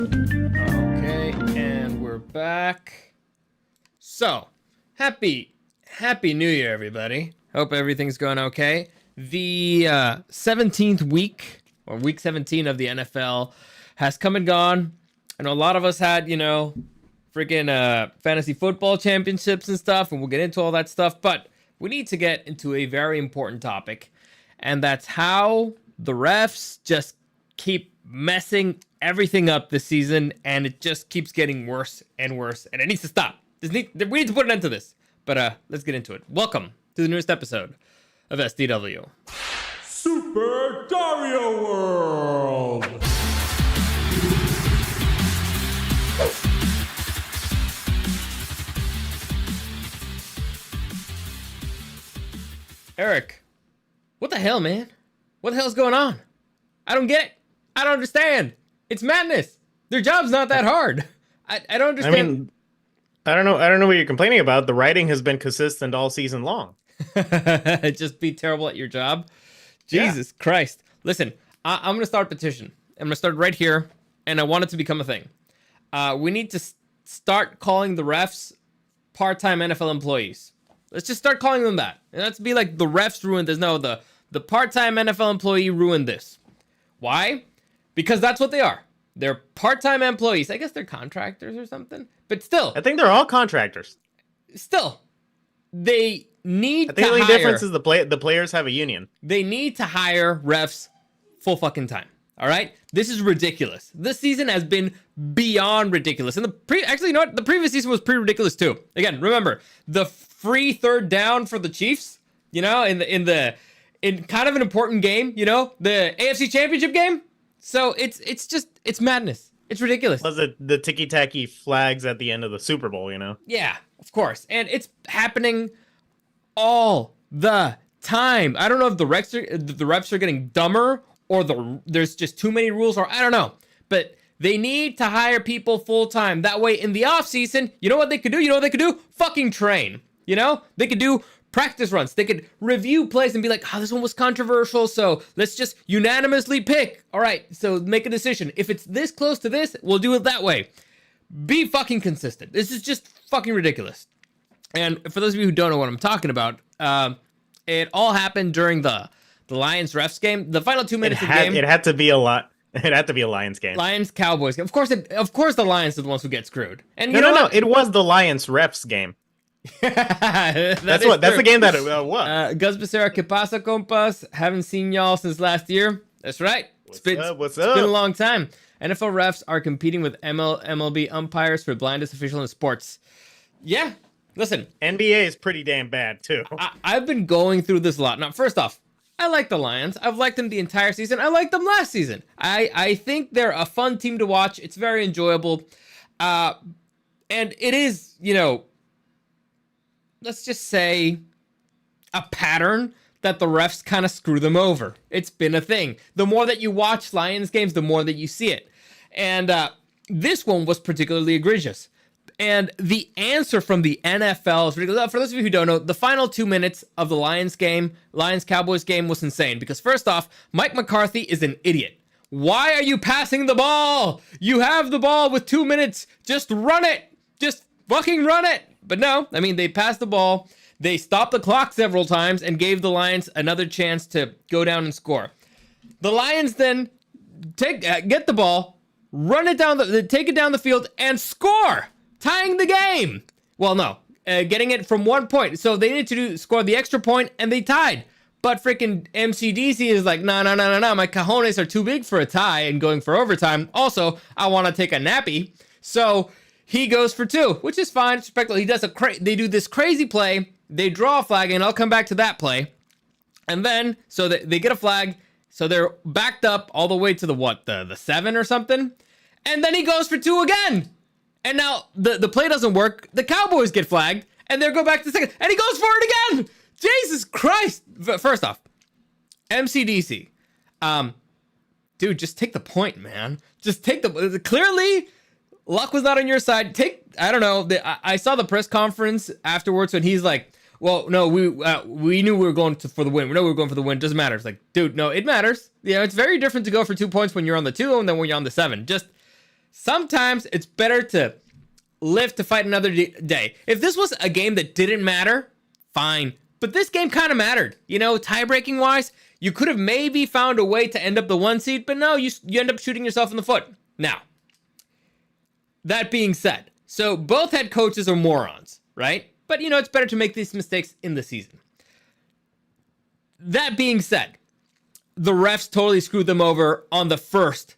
Okay, and we're back. So, happy New Year, everybody. Hope everything's going okay. The 17th week, or week 17 of the NFL has come and gone. I know a lot of us had, freaking fantasy football championships and stuff, and we'll get into all that stuff, but we need to get into a very important topic, and that's how the refs just keep messing everything up this season, and it just keeps getting worse and worse, and it needs to stop. We need to put an end to this. But let's get into it. Welcome to the newest episode of SDW. Super Dario World! Eric, what the hell, man? What the hell's going on? I don't get it. I don't understand. It's madness. Their job's not that hard. I don't understand. I don't know what you're complaining about. The writing has been consistent all season long. Just be terrible at your job. Jesus Christ. Listen, I'm going to start a petition. I'm going to start right here, and I want it to become a thing. We need to start calling the refs part-time NFL employees. Let's just start calling them that. And let's be like, the refs ruined this. No, the part-time NFL employee ruined this. Why? Because that's what they are. They're part-time employees. I guess they're contractors or something. But still. I think they're all contractors. Still. They need to hire. I think the only difference is the players have a union. They need to hire refs full fucking time. All right? This is ridiculous. This season has been beyond ridiculous. And actually, you know what? The previous season was pretty ridiculous too. Again, remember, the free third down for the Chiefs, in kind of an important game, the AFC Championship game. So it's madness. It's ridiculous. Was it the ticky-tacky flags at the end of the Super Bowl, Yeah, of course. And it's happening all the time. I don't know if the refs are getting dumber or there's just too many rules, or I don't know. But they need to hire people full time. That way in the off season, you know what they could do? Fucking train. They could do practice runs. They could review plays and be like, this one was controversial, so let's just unanimously pick. All right, so make a decision. If it's this close to this, we'll do it that way. Be fucking consistent. This is just fucking ridiculous. And for those of you who don't know what I'm talking about, it all happened during the Lions refs game. The final 2 minutes of the game. It had to be a lot. It had to be a Lions game. Lions Cowboys game. Of course the Lions are the ones who get screwed. And no. It was the Lions refs game. That's the game that it was. Gus Becerra, que pasa, compas? Haven't seen y'all since last year. That's right. What's up? It's been a long time. NFL refs are competing with MLB umpires for blindest official in sports. Yeah, listen. NBA is pretty damn bad too. I've been going through this a lot. Now, first off, I like the Lions. I've liked them the entire season. I liked them last season. I think they're a fun team to watch. It's very enjoyable. And it is, let's just say a pattern that the refs kind of screw them over. It's been a thing. The more that you watch Lions games, the more that you see it. And this one was particularly egregious. And the answer from the NFL is ridiculous. For those of you who don't know, the final 2 minutes of the Lions-Cowboys game was insane. Because first off, Mike McCarthy is an idiot. Why are you passing the ball? You have the ball with 2 minutes. Just run it. Just fucking run it. But no, they passed the ball. They stopped the clock several times and gave the Lions another chance to go down and score. The Lions then get the ball, run it down, take it down the field, and score, tying the game. Well, no, getting it from 1 point. So they needed to score the extra point, and they tied. But freaking MCDC is like, no. My cojones are too big for a tie and going for overtime. Also, I want to take a nappy. So he goes for 2, which is fine. It's respectable. He does they do this crazy play. They draw a flag, and I'll come back to that play. And then, so they get a flag. So they're backed up all the way to the 7 or something. And then he goes for 2 again. And now the play doesn't work. The Cowboys get flagged, and they go back to 2nd. And he goes for it again. Jesus Christ. First off, MCDC. Dude, just take the point, man. Just take clearly, luck was not on your side. I don't know. I saw the press conference afterwards when he's like, well, no, we knew we were going for the win. We know we were going for the win. Doesn't matter. It's like, dude, no, it matters. It's very different to go for 2 points when you're on the 2 and then when you're on the 7. Just Sometimes it's better to live to fight another day. If this was a game that didn't matter, fine. But this game kind of mattered. You know, tie-breaking wise, you could have maybe found a way to end up the 1 seed, but no, you end up shooting yourself in the foot. Now, that being said, so both head coaches are morons, right? But, you know, it's better to make these mistakes in the season. That being said, the refs totally screwed them over on the first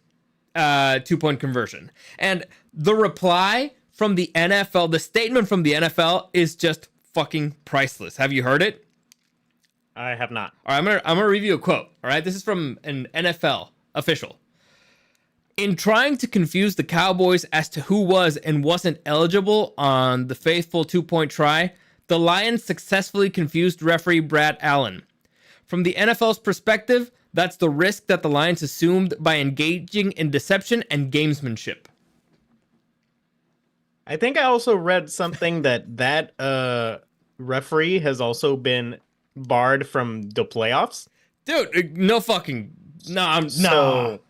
2-point conversion. And the reply from the NFL, the statement from the NFL is just fucking priceless. Have you heard it? I have not. All right, I'm gonna read you a quote. All right, this is from an NFL official. In trying to confuse the Cowboys as to who was and wasn't eligible on the faithful 2-point try, the Lions successfully confused referee Brad Allen. From the NFL's perspective, that's the risk that the Lions assumed by engaging in deception and gamesmanship. I think I also read something that referee has also been barred from the playoffs. Dude, no fucking... No, So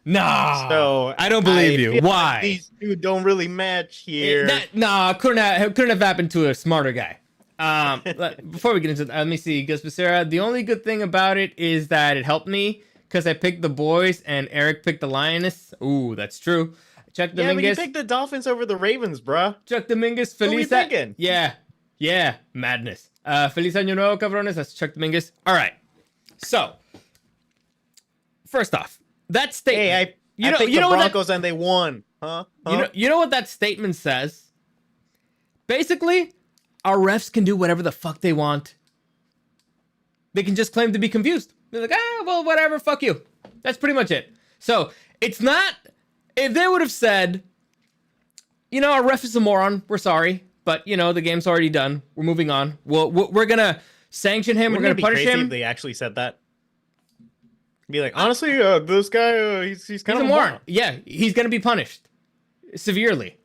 I don't believe you. Why? Like these two don't really match here. Couldn't have happened to a smarter guy. Before we get into that, let me see. Gus Becerra, the only good thing about it is that it helped me because I picked the boys and Eric picked the Lioness. Ooh, that's true. Chuck Dominguez. Yeah, but you picked the Dolphins over the Ravens, bruh. Chuck Dominguez, What were you Feliz. thinking? Yeah, madness. Feliz Año Nuevo, cabrones. That's Chuck Dominguez. All right. So, first off, that statement. Hey, I picked the Broncos and they won. Huh? You know what that statement says? Basically, our refs can do whatever the fuck they want. They can just claim to be confused. They're like, well, whatever, fuck you. That's pretty much it. So, it's not... If they would have said, you know, our ref is a moron, we're sorry, but, you know, the game's already done. We're moving on. We're going to sanction him. Wouldn't we're going to punish crazy him. If they actually said that. Be like, honestly, this guy, he's kind of a moron. Yeah, he's going to be punished severely.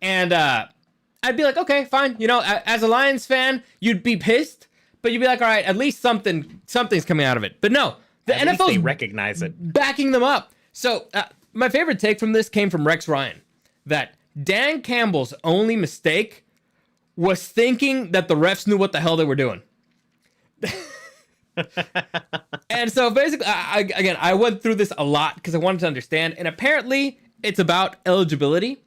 And I'd be like, okay, fine. You know, as a Lions fan, you'd be pissed, but you'd be like, all right, at least something's coming out of it. But no, the NFL's they recognize it, backing them up. So my favorite take from this came from Rex Ryan, that Dan Campbell's only mistake was thinking that the refs knew what the hell they were doing. And so basically, I went through this a lot because I wanted to understand, and apparently it's about eligibility.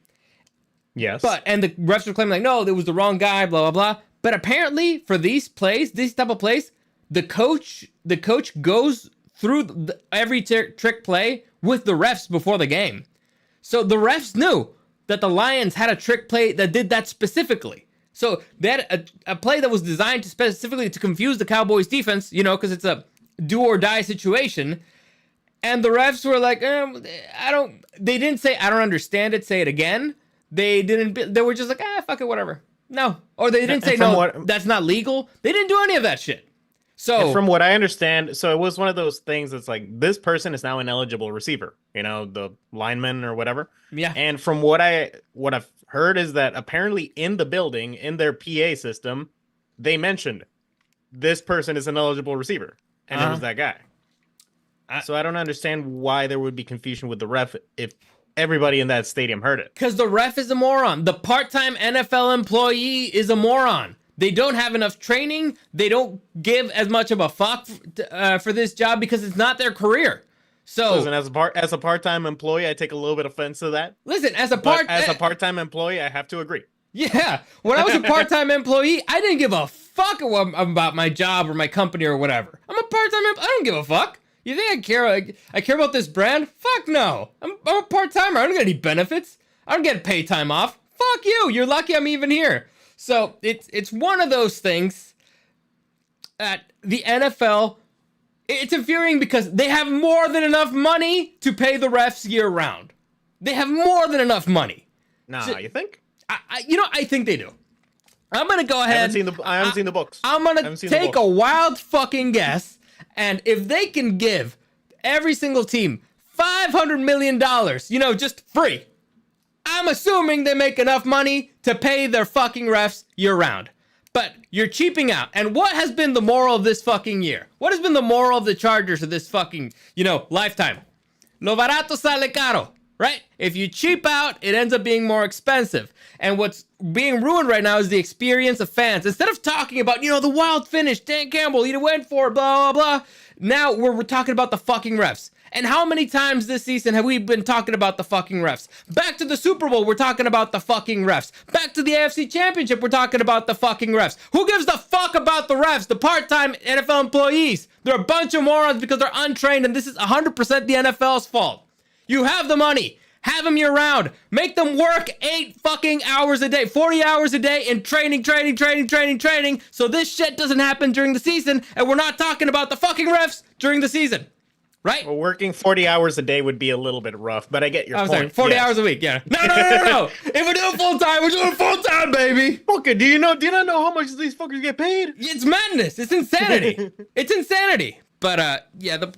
Yes. And the refs were claiming like, no, it was the wrong guy, blah, blah, blah. But apparently for these type of plays, the coach goes through every trick play with the refs before the game. So the refs knew that the Lions had a trick play that did that specifically. So they had a play that was designed specifically to confuse the Cowboys defense, you know, because it's a do or die situation. And the refs were like, they didn't say, I don't understand it, say it again. They were just like, fuck it, whatever. No. Or they didn't say, that's not legal. They didn't do any of that shit. So from what I understand, so it was one of those things that's like, this person is now an eligible receiver, you know, the lineman or whatever. Yeah. And from what I've heard is that apparently in the building, in their PA system, they mentioned this person is an eligible receiver. And it was that guy. So I don't understand why there would be confusion with the ref if everybody in that stadium heard it. Because the ref is a moron. The part-time NFL employee is a moron. They don't have enough training. They don't give as much of a fuck for this job because it's not their career. So listen, as a part-time employee, I take a little bit offense to that. Listen, as a part-time employee, I have to agree. Yeah, when I was a part-time employee, I didn't give a fuck about my job or my company or whatever. I'm a part-time employee. I don't give a fuck. You think I care? I care about this brand? Fuck no. I'm a part-timer. I don't get any benefits. I don't get pay time off. Fuck you. You're lucky I'm even here. So it's one of those things that the NFL, it's infuriating because they have more than enough money to pay the refs year round. They have more than enough money. Nah, you think? I think they do. I'm going to go ahead. I haven't seen the books. I'm going to take a wild fucking guess. And if they can give every single team $500 million, you know, just free, I'm assuming they make enough money to pay their fucking refs year round. But you're cheaping out. And what has been the moral of this fucking year? What has been the moral of the Chargers of this fucking, lifetime? Lo barato sale caro. right? If you cheap out, it ends up being more expensive. And what's being ruined right now is the experience of fans. Instead of talking about, the wild finish, Dan Campbell, he went for it, blah, blah, blah. Now we're talking about the fucking refs. And how many times this season have we been talking about the fucking refs? Back to the Super Bowl, we're talking about the fucking refs. Back to the AFC Championship, we're talking about the fucking refs. Who gives the fuck about the refs? The part-time NFL employees. They're a bunch of morons because they're untrained, and this is 100% the NFL's fault. You have the money. Have them year-round. Make them work 8 fucking hours a day, 40 hours a day in training, so this shit doesn't happen during the season, and we're not talking about the fucking refs during the season. Right? Well, working 40 hours a day would be a little bit rough, but I get your point. Sorry, 40 hours a week, yeah. No. If we're doing full-time, we're doing full-time, baby. Okay, do you not know how much these fuckers get paid? It's madness. It's insanity. It's insanity. But,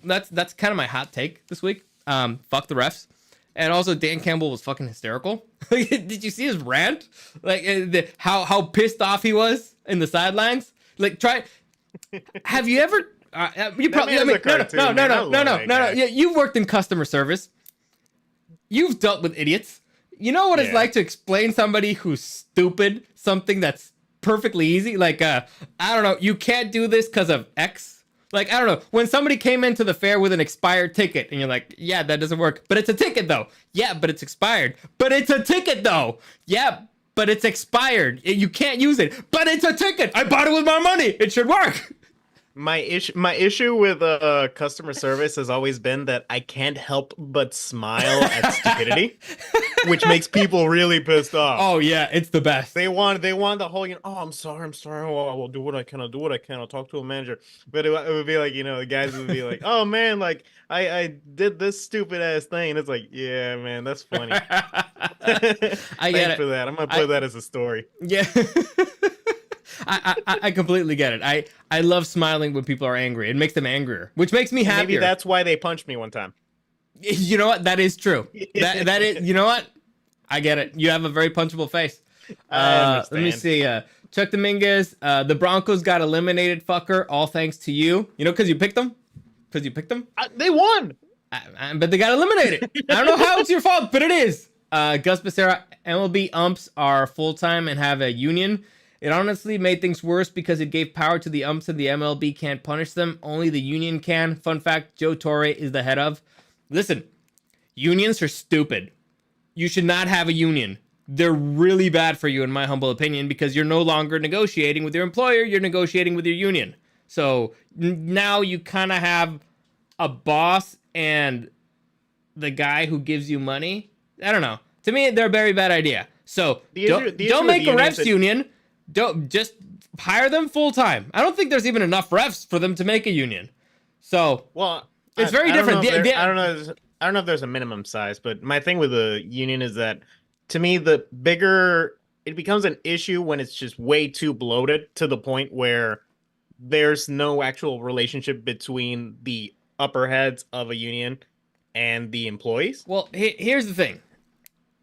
that's kind of my hot take this week. Fuck the refs. And also, Dan Campbell was fucking hysterical. Did you see his rant? Like, how pissed off he was in the sidelines? Like, have you ever... you probably no. Yeah, you've worked in customer service. You've dealt with idiots. You know what it's like to explain somebody who's stupid something that's perfectly easy. Like, I don't know, you can't do this because of X. Like, I don't know, when somebody came into the fair with an expired ticket, and you're like, yeah, that doesn't work. But it's a ticket though. Yeah, but it's expired. But it's a ticket though. Yeah, but it's expired. You can't use it. But it's a ticket. I bought it with my money. It should work. My issue with customer service has always been that I can't help but smile at stupidity, which makes people really pissed off. Oh yeah, it's the best. They want the whole, oh, I'm sorry. Oh, I will do what I can. I'll do what I can. I'll talk to a manager. But it would be like, the guys would be like, oh man, like I did this stupid ass thing. It's like, yeah, man, that's funny. I get it for that. I'm gonna put that as a story. Yeah. I completely get it. I love smiling when people are angry. It makes them angrier, which makes me happier. Maybe that's why they punched me one time. You know what? That is true. That is. You know what? I get it. You have a very punchable face. Let me see. Chuck Dominguez. The Broncos got eliminated, fucker. All thanks to you. Because you picked them. They won. But they got eliminated. I don't know how it's your fault, but it is. Gus Becerra. MLB umps are full time and have a union. It honestly made things worse because it gave power to the umps and the MLB can't punish them. Only the union can. Fun fact, Joe Torre is the head of. Listen, unions are stupid. You should not have a union. They're really bad for you, in my humble opinion, because you're no longer negotiating with your employer. You're negotiating with your union. So now you kind of have a boss and the guy who gives you money. I don't know. To me, they're a very bad idea. So don't make a refs union. Don't just hire them full time. I don't think there's even enough refs for them to make a union. So it's very different. I don't know if there's a minimum size, but my thing with the union is that, to me, the bigger it becomes an issue when it's just way too bloated to the point where there's no actual relationship between the upper heads of a union and the employees. Well, here's the thing.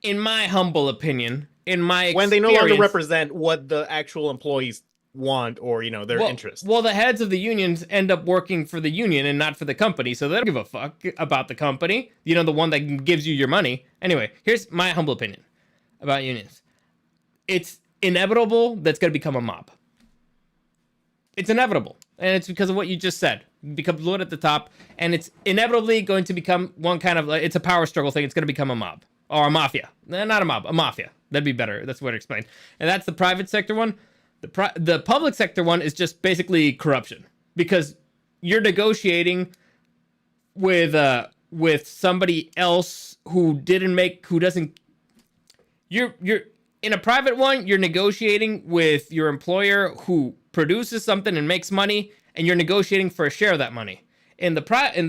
In my humble opinion, when they no longer represent what the actual employees want or their interests. Well, the heads of the unions end up working for the union and not for the company, so they don't give a fuck about the company, the one that gives you your money. Anyway, here's my humble opinion about unions. It's inevitable that's going to become a mob. It's inevitable, and it's because of what you just said. It becomes blood at the top, and it's inevitably going to become one kind of, it's a power struggle thing. It's going to become a mob. Or a mafia. Not a mob, a mafia. That'd be better. That's what I explained. And that's the private sector one. The public sector one is just basically corruption, because you're negotiating with somebody else who doesn't. You're in a private one. You're negotiating with your employer who produces something and makes money, and you're negotiating for a share of that money. In the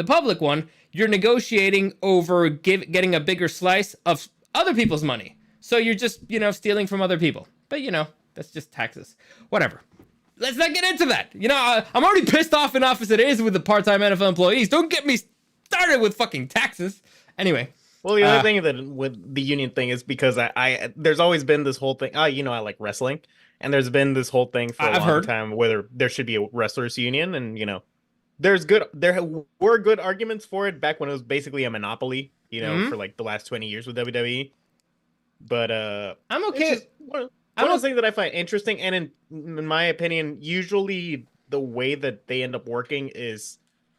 public one, you're negotiating over getting a bigger slice of other people's money. So you're just, stealing from other people. But, that's just taxes. Whatever. Let's not get into that. I'm already pissed off enough as it is with the part-time NFL employees. Don't get me started with fucking taxes. Anyway. Well, the other thing that with the union thing is because there's always been this whole thing. I like wrestling. And there's been this whole thing for a long time whether there should be a wrestlers union. And, there were good arguments for it back when it was basically a monopoly, for like the last 20 years with WWE. But I'm okay. it's just one of those things that I find interesting, and in my opinion, usually the way that they end up working is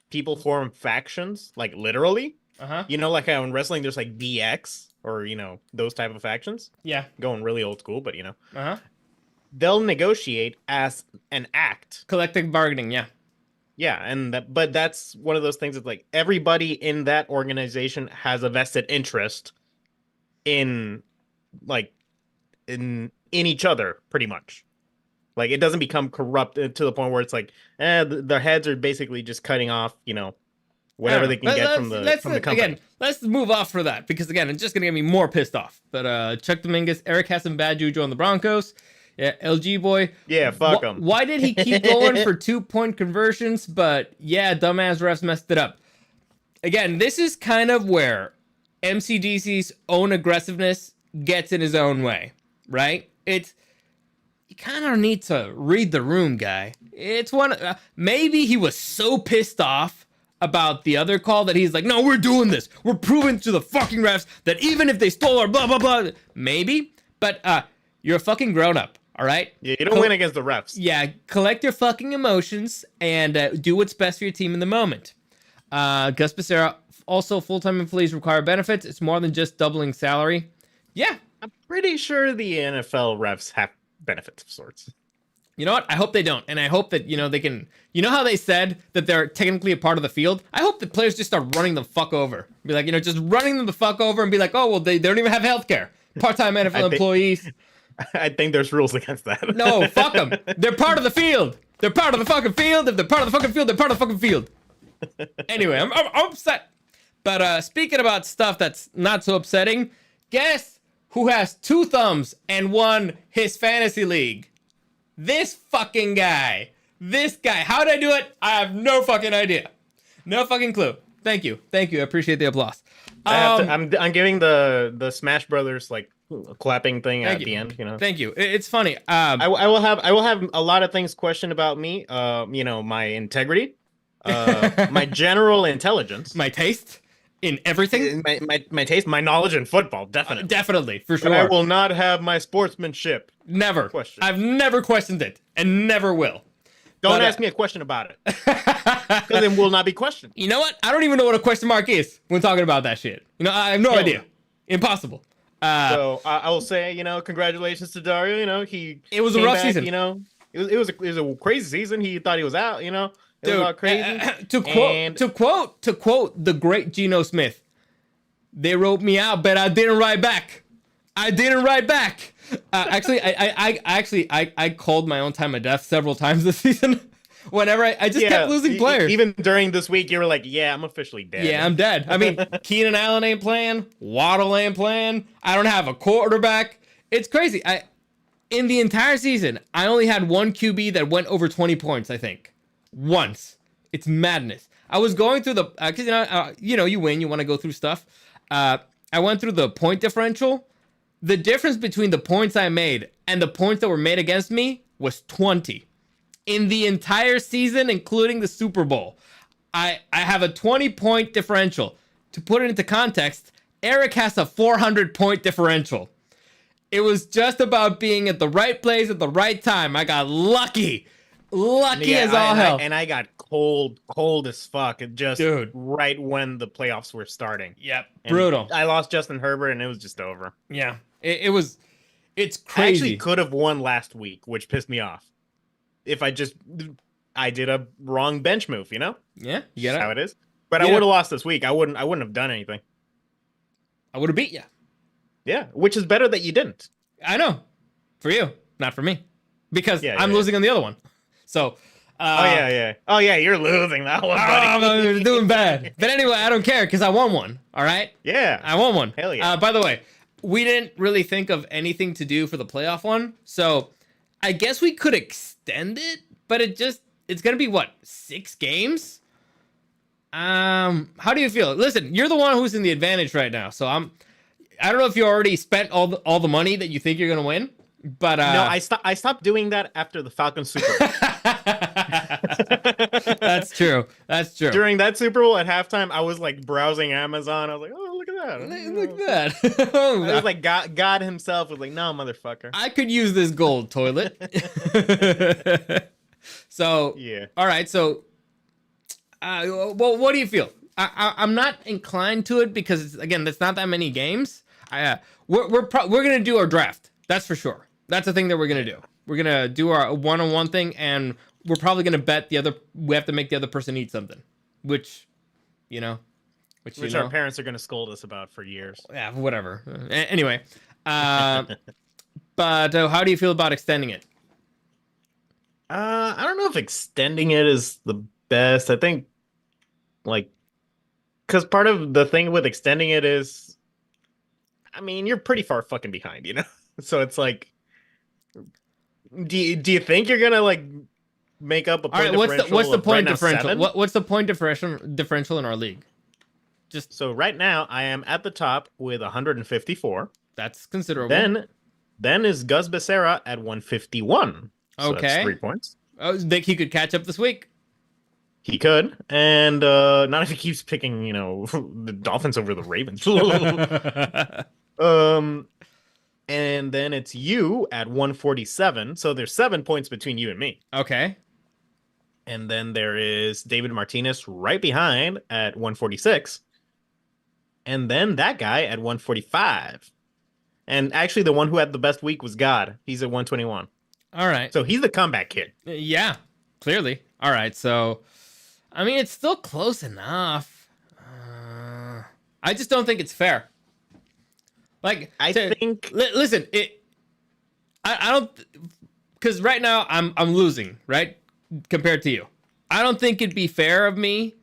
people form factions, like literally. Like how in wrestling there's like DX or those type of factions. Yeah. Going really old school, but they'll negotiate as an act. Collective bargaining, yeah. Yeah, but that's one of those things that's like everybody in that organization has a vested interest in in each other, pretty much. Like it doesn't become corrupt to the point where it's like, their heads are basically just cutting off, whatever they can get from the company. Again, let's move off for that, because again, it's just gonna get me more pissed off. But Chuck Dominguez, Eric has some bad juju on the Broncos. Yeah, LG boy. Yeah, fuck him. Why did he keep going for 2-point conversions? But yeah, dumbass refs messed it up. Again, this is kind of where MCDC's own aggressiveness gets in his own way, right? You kind of need to read the room, guy. It's maybe he was so pissed off about the other call that he's like, no, we're doing this. We're proving to the fucking refs that even if they stole our blah, blah, blah. Maybe, but you're a fucking grown-up. All right. Yeah, you don't win against the refs. Yeah, collect your fucking emotions and do what's best for your team in the moment. Gus Becerra, also full-time employees require benefits. It's more than just doubling salary. Yeah, I'm pretty sure the NFL refs have benefits of sorts. You know what? I hope they don't, and I hope that they can. You know how they said that they're technically a part of the field? I hope that players just start running them fuck over. Be like, just running them the fuck over, and be like, oh well, they don't even have healthcare. Part-time NFL employees. I think there's rules against that. No, fuck them. They're part of the field. They're part of the fucking field. If they're part of the fucking field, they're part of the fucking field. Anyway, I'm upset. But speaking about stuff that's not so upsetting, guess who has 2 thumbs and won his fantasy league? This fucking guy. This guy. How did I do it? I have no fucking idea. No fucking clue. Thank you. I appreciate the applause. I'm giving the Smash Brothers clapping thing at the end. Thank you. It's funny. I will have a lot of things questioned about me. My integrity, my general intelligence, my taste in everything, my taste, my knowledge in football, definitely, definitely for sure. But I will not have my sportsmanship. Never questioned. I've never questioned it and never will. Don't ask me a question about it, because it will not be questioned. You know what? I don't even know what a question mark is when talking about that shit. I have no idea. Impossible. So I will say, congratulations to Dario. It was a rough season. It was a crazy season. He thought he was out. It was all crazy. To quote the great Geno Smith, they wrote me out, but I didn't write back. Actually, I called my own time of death several times this season. Whenever I just kept losing players. Even during this week, you were like, yeah, I'm officially dead. Yeah, I'm dead. I mean, Keenan Allen ain't playing. Waddle ain't playing. I don't have a quarterback. It's crazy. In the entire season, I only had one QB that went over 20 points, I think. Once. It's madness. I was going through the... Because, you win. You want to go through stuff. I went through the point differential. The difference between the points I made and the points that were made against me was 20. In the entire season, including the Super Bowl, I have a 20-point differential. To put it into context, Eric has a 400-point differential. It was just about being at the right place at the right time. I got lucky. As all hell. And I got cold as fuck. Just right when the playoffs were starting. Yep, brutal. I lost Justin Herbert, and it was just over. Yeah, it's crazy. I actually could have won last week, which pissed me off. If I did a wrong bench move, Yeah, you get That's how it is. But I would have lost this week. I wouldn't have done anything. I would have beat you. Yeah, which is better that you didn't. I know. For you, not for me. Because I'm losing on the other one. So Oh yeah, you're losing that one, buddy. You're doing bad. But anyway, I don't care because I won one. All right? Yeah. I won one. Hell yeah. By the way, we didn't really think of anything to do for the playoff one. So I guess we could extend it, but it's gonna be what, 6 games? How do you feel? Listen, you're the one who's in the advantage right now. So I don't know if you already spent all the money that you think you're gonna win. But no, I stopped doing that after the Falcons Super Bowl. That's true. That's true. During that Super Bowl at halftime, I was like browsing Amazon. I was like, oh, look at that. Look at that. I was like, God himself was like, no, motherfucker. I could use this gold toilet. So, Yeah. all right. So, well, what do you feel? I'm not inclined to it because, again, there's not that many games. We're gonna do our draft. That's for sure. That's the thing that we're gonna do. We're gonna do our one-on-one thing, and we're probably gonna bet the other. We have to make the other person eat something, which Which our parents are going to scold us about for years. Yeah, whatever. Anyway, but how do you feel about extending it? I don't know if extending it is the best. I think, like, because part of the thing with extending it is, I mean, you're pretty far fucking behind, you know? So it's like, do you think you're gonna like make up a point differential? What's the point right differential? What's the point differential in our league? Just so right now, I am at the top with 154. That's considerable. Then is Gus Becerra at 151. So Okay, that's 3 points. Oh, think he could catch up this week? He could, and not if he keeps picking, the Dolphins over the Ravens. And then it's you at 147. So there's 7 points between you and me. Okay. And then there is David Martinez right behind at 146. And then that guy at 145. And actually, the one who had the best week was God. He's at 121. All right. So he's the comeback kid. Yeah, clearly. All right. So, I mean, it's still close enough. I just don't think it's fair. Like, I think. Listen, I don't, because right now I'm losing, right, compared to you. I don't think it'd be fair of me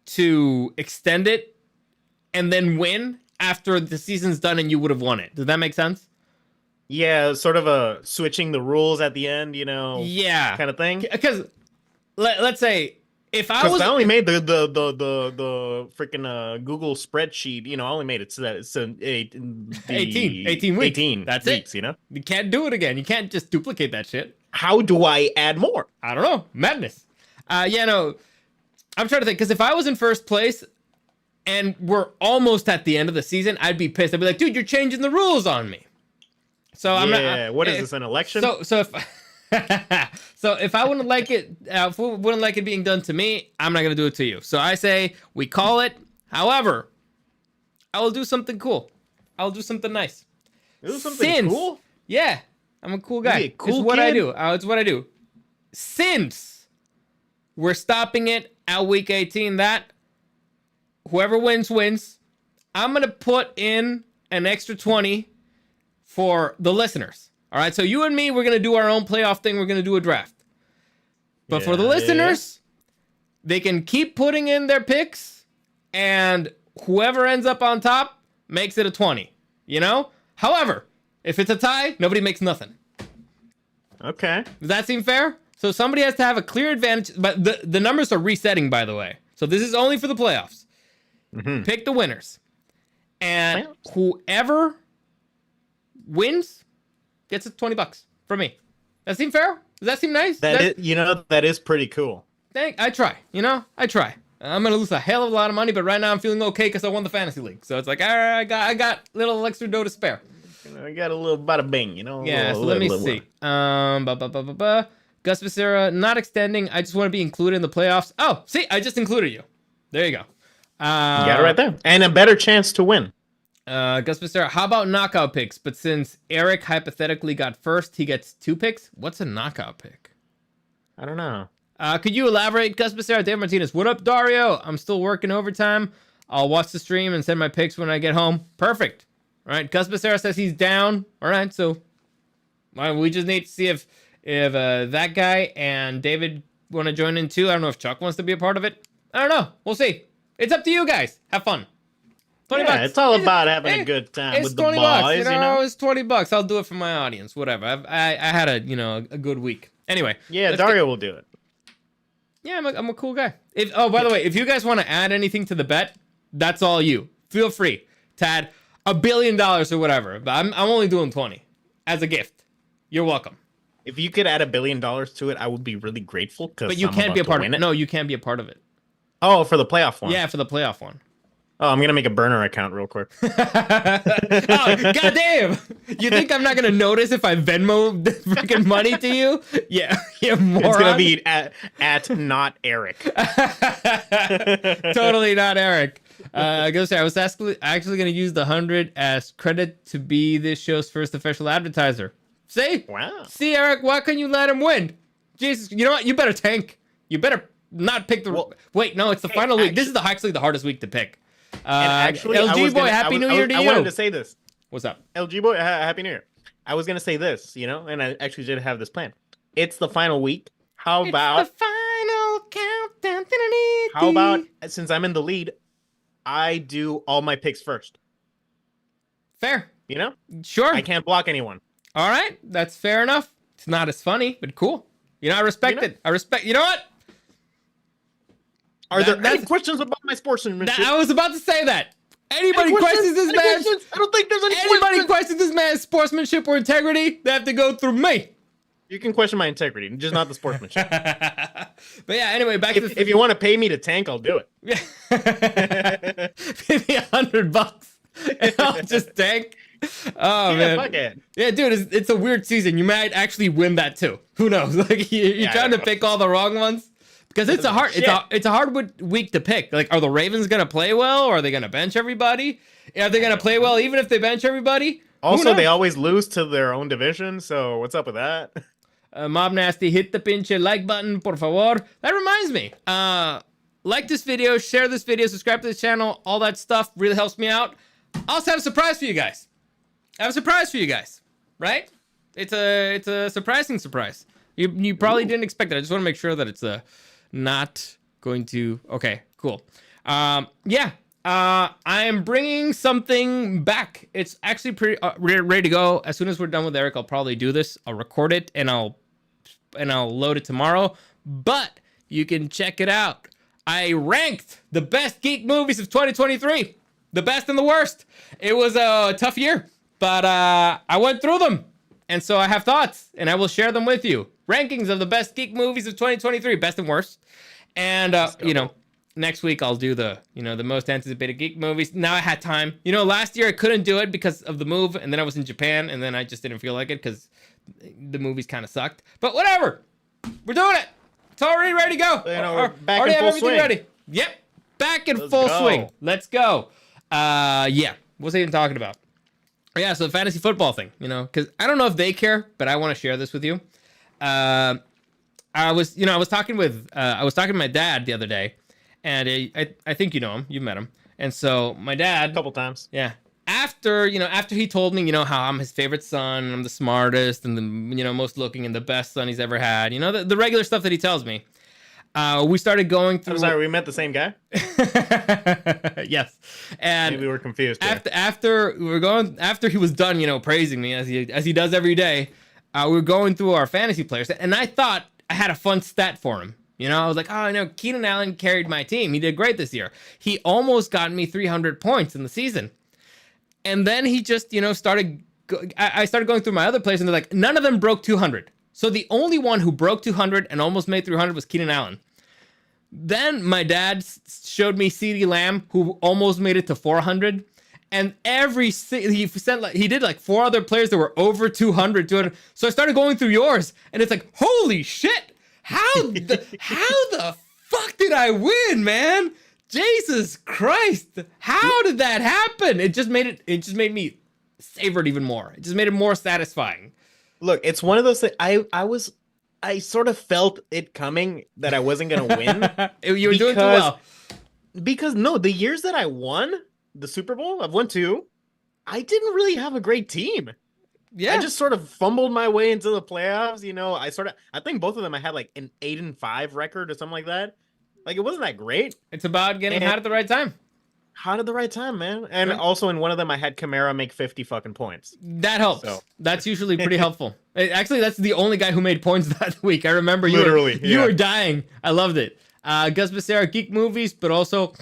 to extend it and then win after the season's done and you would have won it. Does that make sense? Yeah, sort of a switching the rules at the end, Yeah, kind of thing. Because let's say if I was, I only made the freaking Google spreadsheet. I only made it so that it's 18 weeks. 18 That's weeks, it. You can't do it again. You can't just duplicate that shit. How do I add more? I don't know. Madness. Yeah, no. I'm trying to think, because if I was in first place and we're almost at the end of the season, I'd be pissed. I'd be like, dude, you're changing the rules on me. So I'm not. Yeah. What is this, an election? So if so if I wouldn't like it, if we wouldn't like it being done to me, I'm not gonna do it to you. So I say we call it. However, I will do something cool. I'll do something nice. Do something cool? Yeah, I'm a cool guy. You be a cool it's what kid? I do. It's what I do. Since we're stopping it at week 18, that whoever wins, I'm going to put in an extra 20 for the listeners. All right, so you and me, we're going to do our own playoff thing. We're going to do a draft. But for the listeners, they can keep putting in their picks, and whoever ends up on top makes it a 20, However, if it's a tie, nobody makes nothing. Okay. Does that seem fair? So somebody has to have a clear advantage, but the numbers are resetting, by the way. So this is only for the playoffs. Mm-hmm. Pick the winners. And whoever wins gets $20 from me. That seem fair? Does that seem nice? That is pretty cool. I try. I try. I'm going to lose a hell of a lot of money, but right now I'm feeling okay because I won the fantasy league. So it's like, all right, I got a little extra dough to spare. I got a little bada bing, Yeah, so let me see. Gus Becerra, not extending. I just want to be included in the playoffs. Oh, see, I just included you. There you go. You got it right there. And a better chance to win. Gus Becerra, how about knockout picks? But since Eric hypothetically got first, he gets 2 picks. What's a knockout pick? I don't know. Could you elaborate? Gus Becerra, Dave Martinez. What up, Dario? I'm still working overtime. I'll watch the stream and send my picks when I get home. Perfect. All right, Gus Becerra says he's down. All right, so we just need to see if that guy and David want to join in too. I don't know if Chuck wants to be a part of it. I don't know. We'll see. It's up to you guys. Have fun. $20. It's all about having a good time with the boys. It's $20. I'll do it for my audience. Whatever. I had a good week. Anyway. Yeah, Dario will do it. Yeah, I'm a cool guy. By the way, if you guys want to add anything to the bet, that's all you. Feel free to add $1 billion or whatever. But I'm only doing 20 as a gift. You're welcome. If you could add $1 billion to it, I would be really grateful. But you can't be a part of it. No, you can't be a part of it. Oh, for the playoff one. Yeah, for the playoff one. Oh, I'm gonna make a burner account real quick. Oh, goddamn! You think I'm not gonna notice if I Venmo the freaking money to you? Yeah, you moron. It's gonna be at not Eric. Totally not Eric. I gotta say, I was actually gonna use the 100 as credit to be this show's first official advertiser. See? Wow. See, Eric, why couldn't you let him win? Jesus, you know what? You better tank. You better not pick the. Wait, no, it's the final week. This is actually the hardest week to pick. Actually, LG boy, happy New Year to you. I wanted to say this. What's up? LG boy, happy New Year. I was gonna say this, and I actually did have this plan. It's the final week. How about the final countdown? How about since I'm in the lead, I do all my picks first. Fair. Sure. I can't block anyone. All right, that's fair enough. It's not as funny, but cool. I respect it. I respect. You know what? Are there any questions about my sportsmanship? I was about to say that. Anybody questions this man? I don't think there's anybody questions this man's sportsmanship or integrity. They have to go through me. You can question my integrity, just not the sportsmanship. But yeah, anyway, back to if you want to pay me to tank, I'll do it. Yeah. Pay me $100 and I'll just tank. Oh man, fuck it. Yeah, dude, it's a weird season. You might actually win that too. Who knows? Like you're trying to pick all the wrong ones. Because it's a hard week to pick. Like, are the Ravens gonna play well, or are they gonna bench everybody? Are they gonna play well even if they bench everybody? Also, they always lose to their own division. So what's up with that? Mob Nasty, hit the pinche like button, por favor. That reminds me. Like this video, share this video, subscribe to the channel. All that stuff really helps me out. I also have a surprise for you guys. Right? It's a surprising surprise. You probably didn't expect it. I just want to make sure that it's not going to. Okay, cool. I am bringing something back. It's actually pretty ready to go. As soon as we're done with Eric, I'll probably do this. I'll record it and I'll load it tomorrow. But you can check it out. I ranked the best geek movies of 2023, the best and the worst. It was a tough year, but I went through them, and so I have thoughts, and I will share them with you. Rankings of the best geek movies of 2023, best and worst. And next week I'll do the most anticipated geek movies. Now I had time. Last year I couldn't do it because of the move, and then I was in Japan, and then I just didn't feel like it because the movies kind of sucked. But whatever, we're doing it. It's already ready to go. We're back in full swing. Ready. Yep, back in full swing. Let's go. What was I even talking about? Yeah, so the fantasy football thing. Because I don't know if they care, but I want to share this with you. I was talking to my dad the other day, and I think you know him, you've met him, and so my dad a couple times, yeah. After he told me how I'm his favorite son, and I'm the smartest and the most looking and the best son he's ever had, the regular stuff that he tells me. We started going through. I'm sorry, we met the same guy. Yes, and maybe we're confused. After he was done, praising me as he does every day. We were going through our fantasy players, and I thought I had a fun stat for him. I was like, Keenan Allen carried my team. He did great this year. He almost got me 300 points in the season. And then he just, started. I started going through my other players, and they're like, none of them broke 200. So the only one who broke 200 and almost made 300 was Keenan Allen. Then my dad showed me CeeDee Lamb, who almost made it to 400. And he did like 4 other players that were over 200. So I started going through yours, and it's like, holy shit! How the fuck did I win, man? Jesus Christ! How did that happen? It just made me savor it even more. It just made it more satisfying. Look, it's one of those things. I sort of felt it coming that I wasn't gonna win. You were doing too well. Because the years that I won the Super Bowl, I've won 2. I didn't really have a great team. Yeah, I just sort of fumbled my way into the playoffs. I think both of them I had like an 8-5 record or something like that. Like it wasn't that great. It's about getting hot at the right time. Hot at the right time, man. And also in one of them I had Kamara make 50 fucking points. That helps. So. That's usually pretty helpful. Actually, that's the only guy who made points that week. I remember you were dying. I loved it. Gus Becerra, geek movies, but also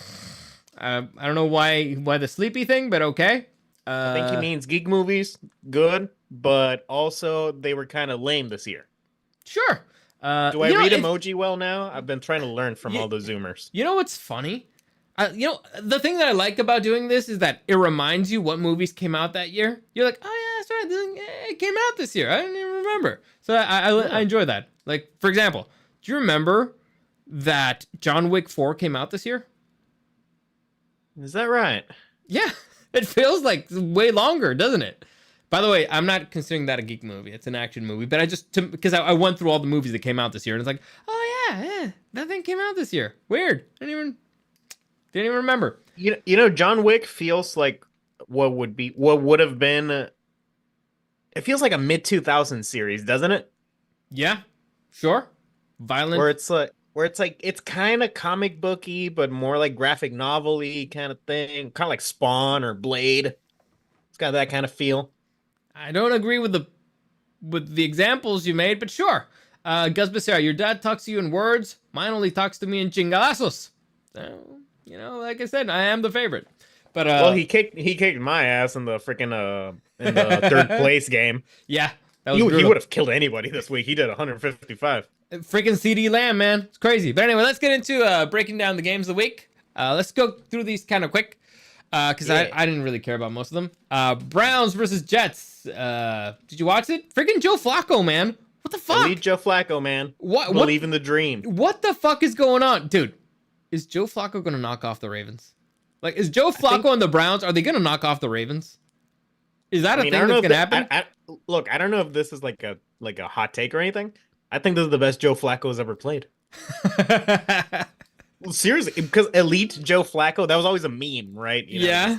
I don't know why the sleepy thing, but okay. I think he means geek movies, good. but also they were kind of lame this year. Sure. Do I read emoji well now? I've been trying to learn from all the Zoomers. You know what's funny? The thing that I like about doing this is that it reminds you what movies came out that year. You're like, oh yeah, that's right. It came out this year. I didn't even remember. So I enjoy that. Like, for example, do you remember that John Wick 4 came out this year? Is that right? Yeah, it feels like way longer, doesn't it? By the way, I'm not considering that a geek movie. It's an action movie, but because I went through all the movies that came out this year, and it's like, oh yeah, that thing came out this year. Weird. Didn't even remember. You know, John Wick feels like what would have been. It feels like a mid-2000s series, doesn't it? Yeah, sure. Violent. Where it's like it's kind of comic booky, but more like graphic novel-y kind of thing, kind of like Spawn or Blade. It's got that kind of feel. I don't agree with the examples you made, but sure. Gus Becerra, your dad talks to you in words. Mine only talks to me in chingalazos. So, like I said, I am the favorite. But well, he kicked my ass in the freaking in the third place game. Yeah, that he was would have killed anybody this week. He did 155. Freaking CD Lamb, man. It's crazy. But anyway, let's get into breaking down the games of the week. Let's go through these kind of quick. Because I didn't really care about most of them. Browns versus Jets. Did you watch it? Freaking Joe Flacco, man. What the fuck? Elite Joe Flacco, man. Believe in the dream. What the fuck is going on? Dude, is Joe Flacco going to knock off the Ravens? Like, is Joe Flacco and the Browns, are they going to knock off the Ravens? Is that a thing that's going to happen? Look, I don't know if this is like a hot take or anything. I think this is the best Joe Flacco's ever played. Well, seriously, because Elite Joe Flacco, that was always a meme, right? Yeah.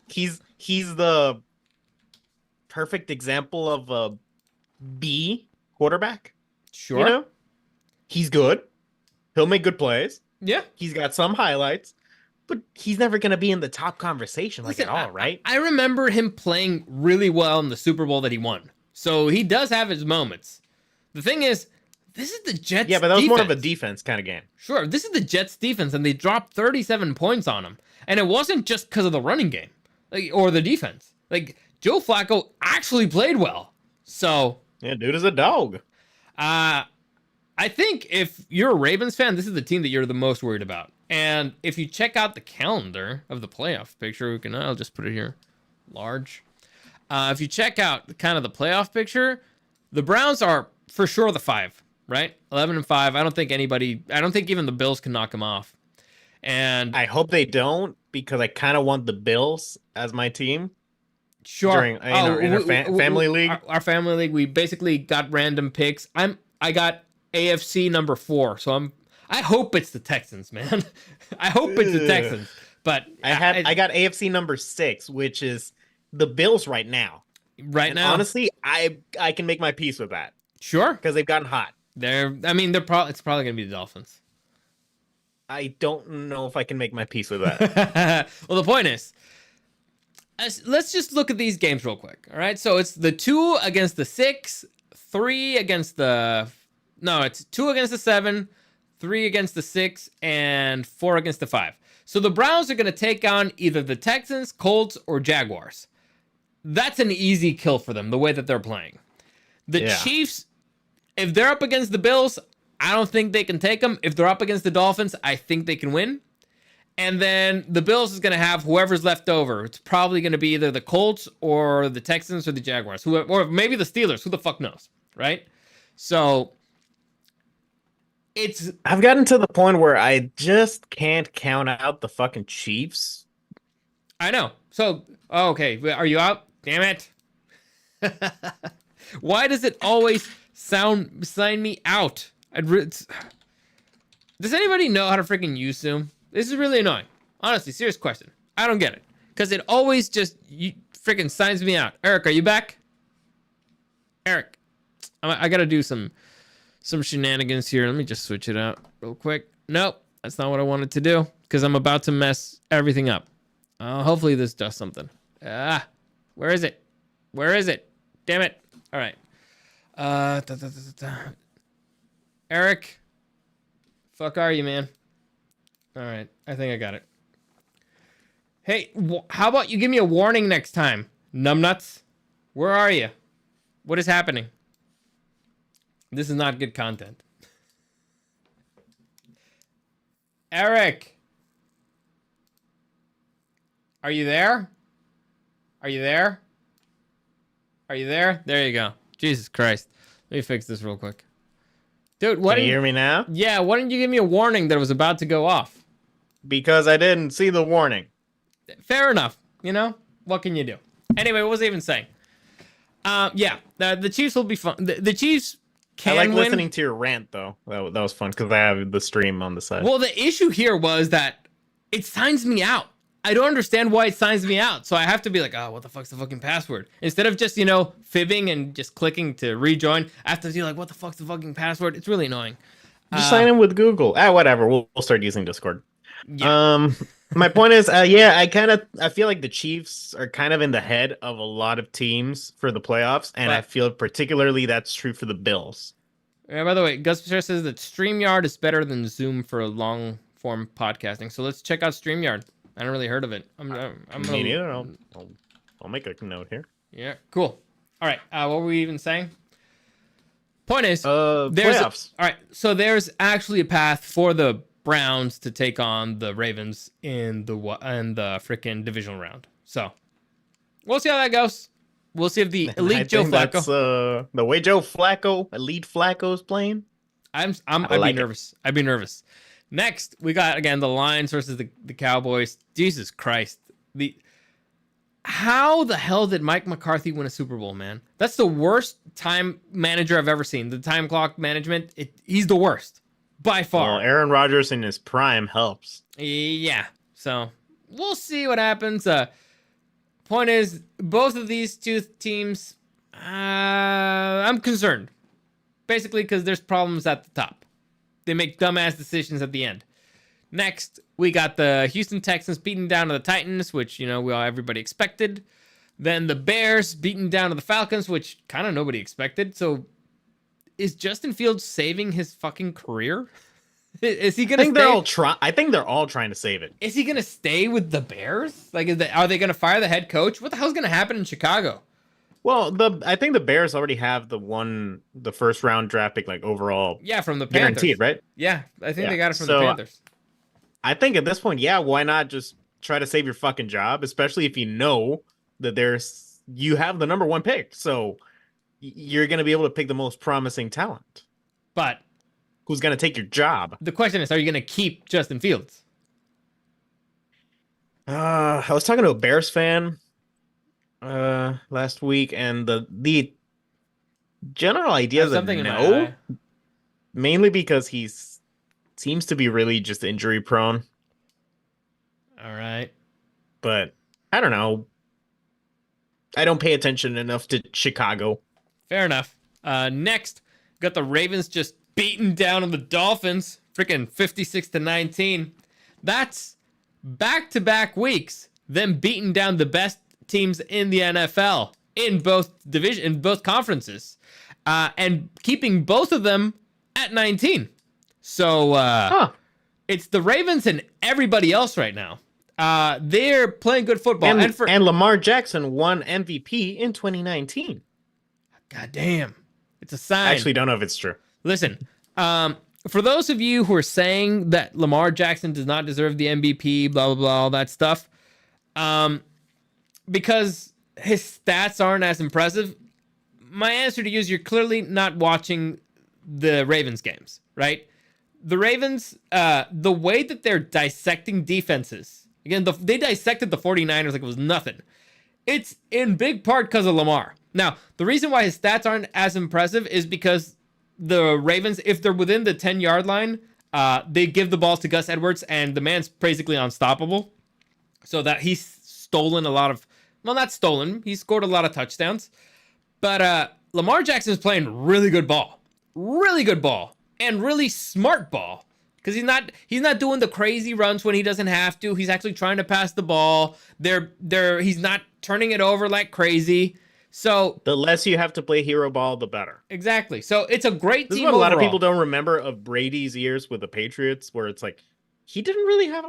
He's the perfect example of a B quarterback. Sure. He's good. He'll make good plays. Yeah. He's got some highlights, but he's never going to be in the top conversation at all, right? I remember him playing really well in the Super Bowl that he won. So he does have his moments. The thing is, this is the Jets. Yeah, but that was more of a defense kind of game. Sure, this is the Jets defense, and they dropped 37 points on him. And it wasn't just because of the running game, or the defense. Like, Joe Flacco actually played well. So yeah, dude is a dog. I think if you're a Ravens fan, this is the team that you're the most worried about. And if you check out the calendar of the playoff picture, I'll just put it here, large. If you check out kind of the playoff picture, the Browns are for sure the 5. Right? 11-5. I don't think even the Bills can knock them off. And I hope they don't, because I kind of want the Bills as my team. Sure. During in our family league. Our family league, we basically got random picks. I got AFC number 4, so I hope it's the Texans, man. I hope it's the Texans. But I got AFC number 6, which is the Bills right now. Right now. Honestly, I can make my peace with that. Sure. Because they've gotten hot. It's probably gonna be the Dolphins. I don't know if I can make my peace with that. Well, the point is, let's just look at these games real quick. All right, so it's the 2 against the 6, 3 against the it's 2 against the 7, 3 against the 6, and 4 against the 5. So the Browns are gonna take on either the Texans, Colts, or Jaguars. That's an easy kill for them, the way that they're playing. The Chiefs, if they're up against the Bills, I don't think they can take them. If they're up against the Dolphins, I think they can win. And then the Bills is going to have whoever's left over. It's probably going to be either the Colts or the Texans or the Jaguars, or maybe the Steelers. Who the fuck knows, right? So I've gotten to the point where I just can't count out the fucking Chiefs. I know. So, okay, are you out? Damn it. Why does it always sign me out? Does anybody know how to freaking use Zoom? This is really annoying. Honestly, serious question. I don't get it. Because it always just freaking signs me out. Eric, are you back? Eric, I gotta do some shenanigans here. Let me just switch it out real quick. Nope, that's not what I wanted to do. Because I'm about to mess everything up. Hopefully this does something. Where is it? Where is it? Damn it. All right. Eric, fuck are you, man? All right, I think I got it. Hey, how about you give me a warning next time, numbnuts? Where are you? What is happening? This is not good content. Eric. Are you there? Are you there? Are you there? There you go. Jesus Christ. Let me fix this real quick. Dude, what? Can you hear me now? Yeah, why didn't you give me a warning that it was about to go off? Because I didn't see the warning. Fair enough. You know? What can you do? Anyway, what was I even saying? Yeah, the Chiefs will be fun. The Chiefs can I like win. listening to your rant, though. That was fun because I have the stream on the side. Well, the issue here was that it signs me out. I don't understand why it signs me out. So I have to be like, oh, what the fuck's the fucking password? Instead of just, fibbing and just clicking to rejoin, I have to be like, what the fuck's the fucking password? It's really annoying. Just sign in with Google. Whatever. We'll start using Discord. Yeah. My point is, I feel like the Chiefs are kind of in the head of a lot of teams for the playoffs, and I feel particularly that's true for the Bills. Yeah, by the way, Gus Pacher says that StreamYard is better than Zoom for long form podcasting. So let's check out StreamYard. I haven't really heard of it. Me neither. I'll make a note here. Yeah, cool. All right, what were we even saying? Point is, playoffs. All right, so there's actually a path for the Browns to take on the Ravens in the freaking divisional round. So we'll see how that goes. We'll see if the elite Joe Flacco. That's, the way elite Flacco's playing. I'd be nervous. I'd be nervous. Next, we got again the Lions versus the Cowboys. Jesus Christ. How the hell did Mike McCarthy win a Super Bowl, man? That's the worst time manager I've ever seen. The time clock management, he's the worst. By far. Well, Aaron Rodgers in his prime helps. Yeah. So we'll see what happens. Point is, both of these two teams, I'm concerned. Basically, because there's problems at the top. They make dumbass decisions at the end. Next, we got the Houston Texans beating down to the Titans, which, everybody expected. Then the Bears beating down to the Falcons, which kind of nobody expected. So is Justin Fields saving his fucking career? Is he gonna? I think they're all trying to save it. Is he gonna stay with the Bears? Like, are they gonna fire the head coach? What the hell's gonna happen in Chicago? Well, I think the Bears already have the first round draft pick, like overall. Yeah, from the Panthers. Guaranteed, right? Yeah, I think they got it from the Panthers. I think at this point, why not just try to save your fucking job, especially if you know that you have the number one pick, so you're gonna be able to pick the most promising talent. But who's gonna take your job? The question is, are you gonna keep Justin Fields? I was talking to a Bears fan last week, and the general idea is no, mainly because he seems to be really just injury prone. All right, but I don't know. I don't pay attention enough to Chicago. Fair enough. Next, got the Ravens just beating down on the Dolphins, freaking 56-19. That's back-to-back weeks, them beating down the best teams in the NFL in both conferences, and keeping both of them at 19. So it's the Ravens and everybody else right now. They're playing good football, and Lamar Jackson won MVP in 2019. God damn, it's a sign. I actually don't know if it's true. Listen, for those of you who are saying that Lamar Jackson does not deserve the MVP, blah blah blah, all that stuff, because his stats aren't as impressive, my answer to you is you're clearly not watching the Ravens games, right? The Ravens, the way that they're dissecting defenses, again, they dissected the 49ers like it was nothing. It's in big part because of Lamar. Now, the reason why his stats aren't as impressive is because the Ravens, if they're within the 10-yard line, they give the balls to Gus Edwards, and the man's basically unstoppable. So that he's stolen a lot of, well, not stolen, he scored a lot of touchdowns. But Lamar Jackson is playing really good ball, and really smart ball. Because he's not doing the crazy runs when he doesn't have to. He's actually trying to pass the ball. He's not turning it over like crazy. So the less you have to play hero ball, the better. Exactly. So it's a great team. This is what a lot of people don't remember of Brady's years with the Patriots, where it's like he didn't really have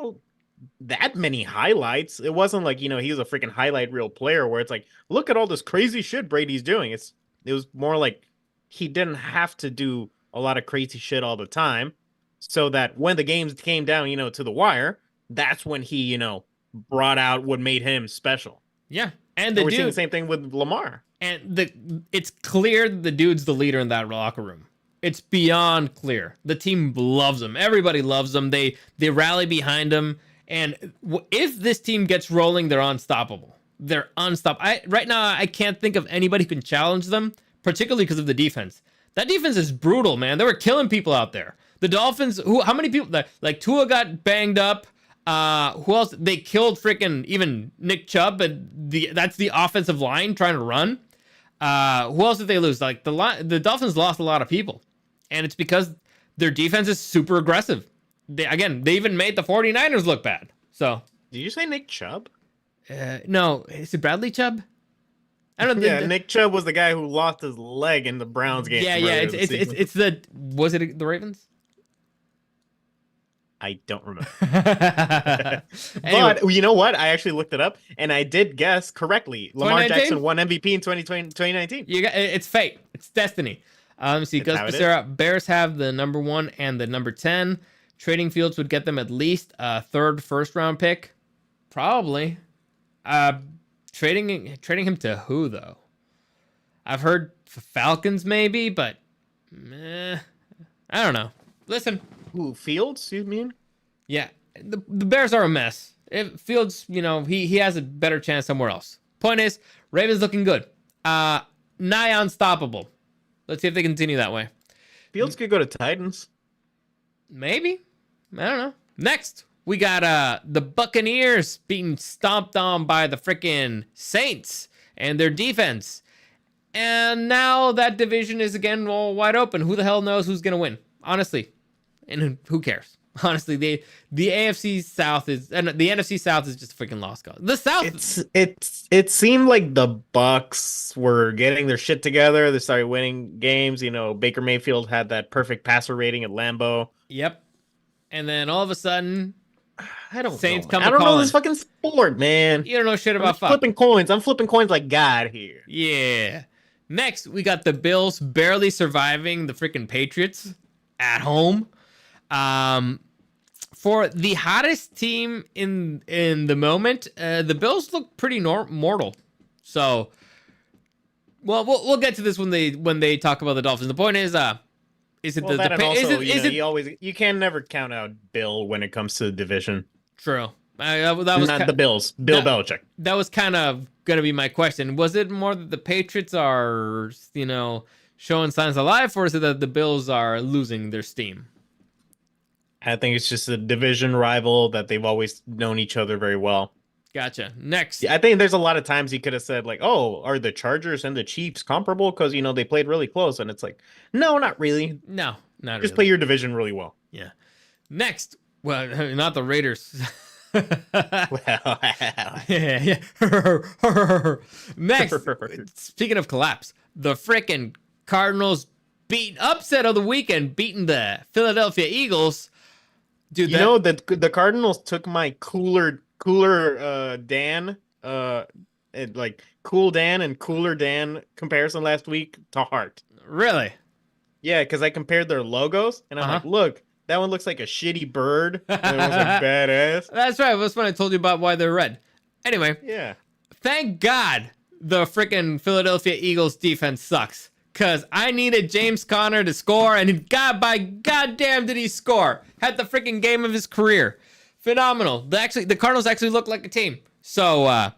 that many highlights. It wasn't like, he was a freaking highlight reel player where it's like, look at all this crazy shit Brady's doing. It's It was more like he didn't have to do a lot of crazy shit all the time, so that when the games came down, to the wire, that's when he, brought out what made him special. Yeah, and And the we're seeing the dude, same thing with Lamar. and it's clear the dude's the leader in that locker room. It's beyond clear. The team loves him. Everybody loves him. They rally behind him. And if this team gets rolling, they're unstoppable. They're unstoppable. Right now, I can't think of anybody who can challenge them, particularly because of the defense. That defense is brutal, man. They were killing people out there. The Dolphins, how many people? Like Tua got banged up. Who else? They killed freaking even Nick Chubb, and that's the offensive line trying to run. Who else did they lose? Like the Dolphins lost a lot of people, and it's because their defense is super aggressive. They even made the 49ers look bad. So Did you say Nick Chubb? no, is it Bradley Chubb? I don't know. Yeah, Nick Chubb was the guy who lost his leg in the Browns game. Yeah. It's was it the Ravens? I don't remember. Anyway, But you know what? I actually looked it up, and I did guess correctly. Lamar 2019? Jackson won MVP in 2019. it's fate. It's destiny. Let me see. It's Gus how it is. Becerra. Bears have the number 1 and the number 10. Trading Fields would get them at least a third first round pick. Probably. Trading him to who though? I've heard Falcons maybe, but I don't know. Listen. Who, Fields, you mean? Yeah, the Bears are a mess. If Fields, he has a better chance somewhere else. Point is, Ravens looking good. Nigh unstoppable. Let's see if they continue that way. Fields could go to Titans. Maybe. I don't know. Next, we got the Buccaneers being stomped on by the freaking Saints and their defense. And now that division is again all wide open. Who the hell knows who's going to win? Honestly. And who cares? Honestly, the AFC South is, and the NFC South is just a freaking lost cause. The South, it seemed like the Bucks were getting their shit together. They started winning games. Baker Mayfield had that perfect passer rating at Lambeau. Yep. And then all of a sudden, I don't Saints know. come I don't know calling. this fucking sport, man. You don't know shit about flipping coins. I'm flipping coins like God here. Yeah. Next, we got the Bills barely surviving the freaking Patriots at home. For the hottest team in the moment, the Bills look pretty mortal. So, well, we'll get to this when they talk about the Dolphins. The point is it Well, the, that the and also, is it you can never count out Bill when it comes to the division. true? That was Not the Bills. Bill Belichick. That was kind of gonna be my question. Was it more that the Patriots are showing signs of life, or is it that the Bills are losing their steam? I think it's just a division rival that they've always known each other very well. Gotcha. Next. Yeah, I think there's a lot of times he could have said like, "Oh, are the Chargers and the Chiefs comparable?" Because they played really close, and it's like, no, not really. No, not Just really. play your division really well. Yeah. Next. Well, not the Raiders. Well, yeah. Next. Speaking of collapse, the frickin' Cardinals upset of the weekend, beating the Philadelphia Eagles. Dude, the Cardinals took my cooler Dan, like Cool Dan and Cooler Dan comparison last week to heart. Really? Yeah, because I compared their logos, and I'm like, look, that one looks like a shitty bird. And that one's like badass. That's right. That's when I told you about why they're red. Anyway, Yeah. thank God the frickin' Philadelphia Eagles defense sucks. Because I needed James Conner to score, and goddamn did he score. Had the freaking game of his career. Phenomenal. The Cardinals actually look like a team. So,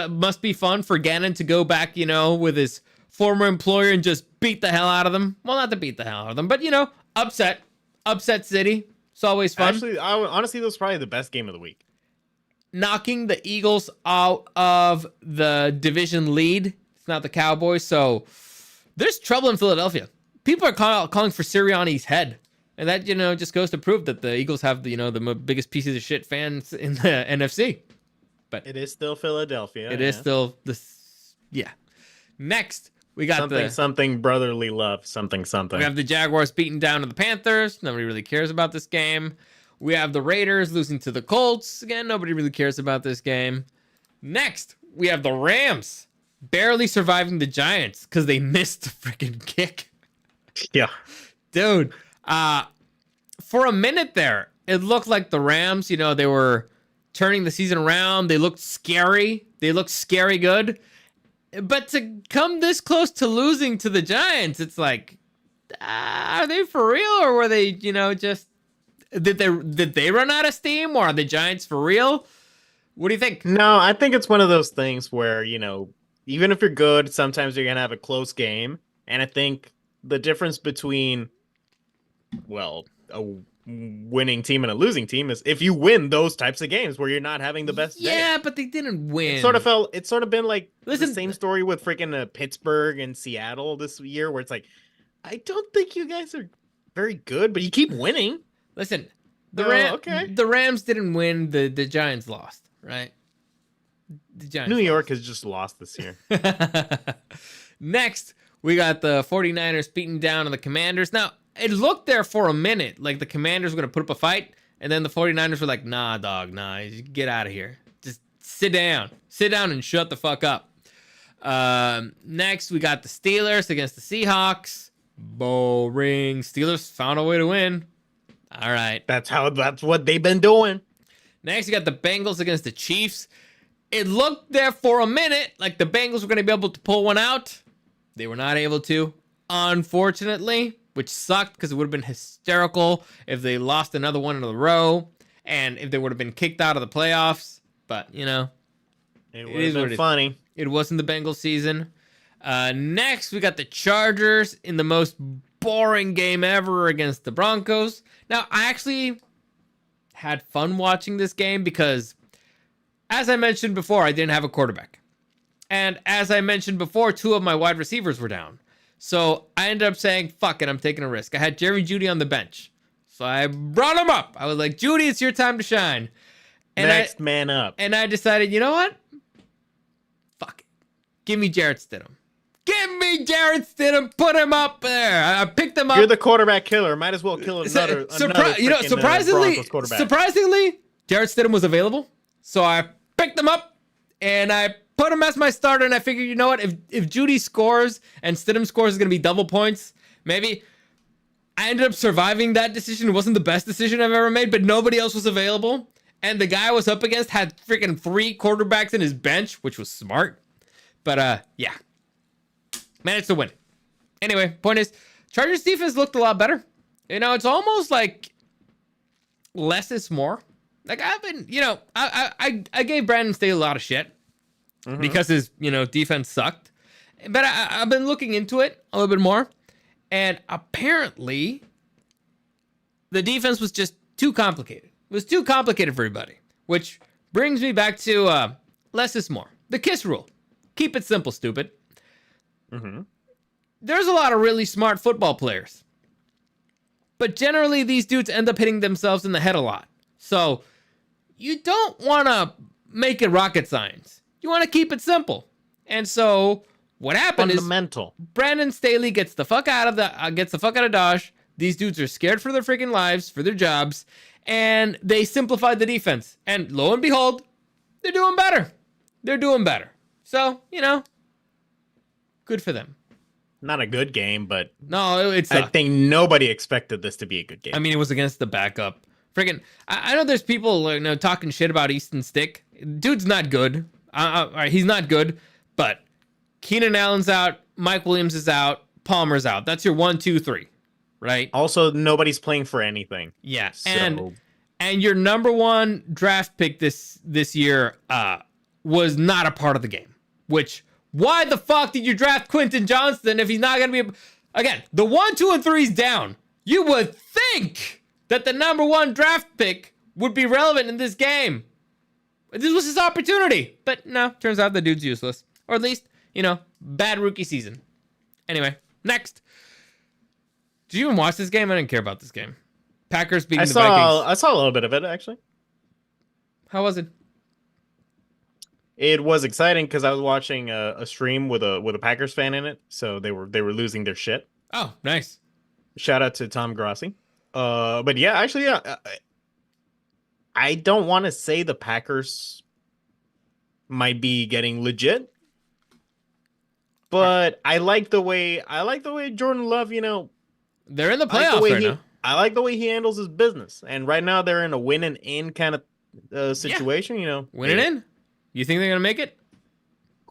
must be fun for Gannon to go back, with his former employer and just beat the hell out of them. Well, not to beat the hell out of them, but, upset city. It's always fun. Actually, honestly, that was probably the best game of the week. Knocking the Eagles out of the division lead. It's not the Cowboys, so there's trouble in Philadelphia. People are calling for Sirianni's head, and that just goes to prove that the Eagles have the biggest pieces of shit fans in the NFC. But It is still Philadelphia. it is still this. Yeah. Next, we got something brotherly love. Something. we have the Jaguars beating down to the Panthers. Nobody really cares about this game. We have the Raiders losing to the Colts. Again, nobody really cares about this game. Next, we have the Rams barely surviving the Giants because they missed the freaking kick. Yeah. Dude, for a minute there, it looked like the Rams, they were turning the season around. They looked scary. They looked scary good. But to come this close to losing to the Giants, it's like, are they for real, or were they, just did they run out of steam, or are the Giants for real? What do you think? No, I think it's one of those things where, even if you're good, sometimes you're going to have a close game. And I think the difference between, well, a winning team and a losing team is if you win those types of games where you're not having the best day. Yeah, but they didn't win. It's sort of been like the same story with freaking Pittsburgh and Seattle this year, where it's like, I don't think you guys are very good, but you keep winning. Listen, okay. The Rams didn't win, the Giants lost, right? The Giants New York has just lost this year. Next, we got the 49ers beating down on the Commanders. Now, it looked there for a minute like the Commanders were going to put up a fight, and then the 49ers were like, nah, dog, nah, get out of here. Just sit down. Sit down and shut the fuck up. Next, we got the Steelers against the Seahawks. Boring. Steelers found a way to win. All right. That's what they've been doing. Next, you got the Bengals against the Chiefs. It looked there for a minute like the Bengals were going to be able to pull one out. They were not able to, unfortunately, which sucked because it would have been hysterical if they lost another one in a row and if they would have been kicked out of the playoffs. But, it would have been funny. It wasn't the Bengals season. Next, we got the Chargers in the most boring game ever against the Broncos. Now, I actually had fun watching this game because, as I mentioned before, I didn't have a quarterback. And as I mentioned before, 2 of my wide receivers were down. So I ended up saying, fuck it, I'm taking a risk. I had Jerry Jeudy on the bench. So I brought him up. I was like, Jeudy, it's your time to shine. And Next man up. And I decided, you know what? Fuck it. Give me Jarrett Stidham. Give me Jarrett Stidham. Put him up there. I picked him up. You're the quarterback killer. Might as well kill another surprisingly, Jarrett Stidham was available. So I picked him up and I put him as my starter. And I figured, you know what? If Jeudy scores and Stidham scores, is going to be double points. Maybe. I ended up surviving that decision. It wasn't the best decision I've ever made, but nobody else was available. And the guy I was up against had freaking 3 quarterbacks in his bench, which was smart. But, yeah. Managed to win. Anyway, point is, Chargers defense looked a lot better. It's almost like less is more. Like, I've been, I gave Brandon Staley a lot of shit because his, defense sucked. But I've been looking into it a little bit more. And apparently, the defense was just too complicated. It was too complicated for everybody. Which brings me back to less is more. The KISS rule. Keep it simple, stupid. There's a lot of really smart football players. But generally, these dudes end up hitting themselves in the head a lot. So, you don't want to make it rocket science. You want to keep it simple. And so, what happened is Brandon Staley gets the fuck out of Dodge. These dudes are scared for their freaking lives, for their jobs, and they simplified the defense. And lo and behold, they're doing better. They're doing better. So, good for them. Not a good game, but no, it's. I think nobody expected this to be a good game. I mean, it was against the backup. Freaking, I know there's people talking shit about Easton Stick. Dude's not good. He's not good. But Keenan Allen's out, Mike Williams is out, Palmer's out. That's your 1, 2, 3, right? Also, nobody's playing for anything. Yeah, so. and your number 1 draft pick this year was not a part of the game. Which, why the fuck did you draft Quentin Johnston if he's not going to be... Again, the 1, 2, and 3's down. You would think that the number 1 draft pick would be relevant in this game. This was his opportunity. But no, turns out the dude's useless. Or at least, bad rookie season. Anyway, next. Did you even watch this game? I didn't care about this game. Packers beating the Vikings. I saw a little bit of it, actually. How was it? It was exciting because I was watching a stream with a Packers fan in it, so they were losing their shit. Oh, nice. Shout out to Tom Grossi. But yeah, actually, yeah. I don't want to say the Packers might be getting legit, But I like the way Jordan Love, They're in the I like the playoffs way right he now. I like the way he handles his business. And right now they're in a win and in kind of situation, Winning in. You think they're gonna make it?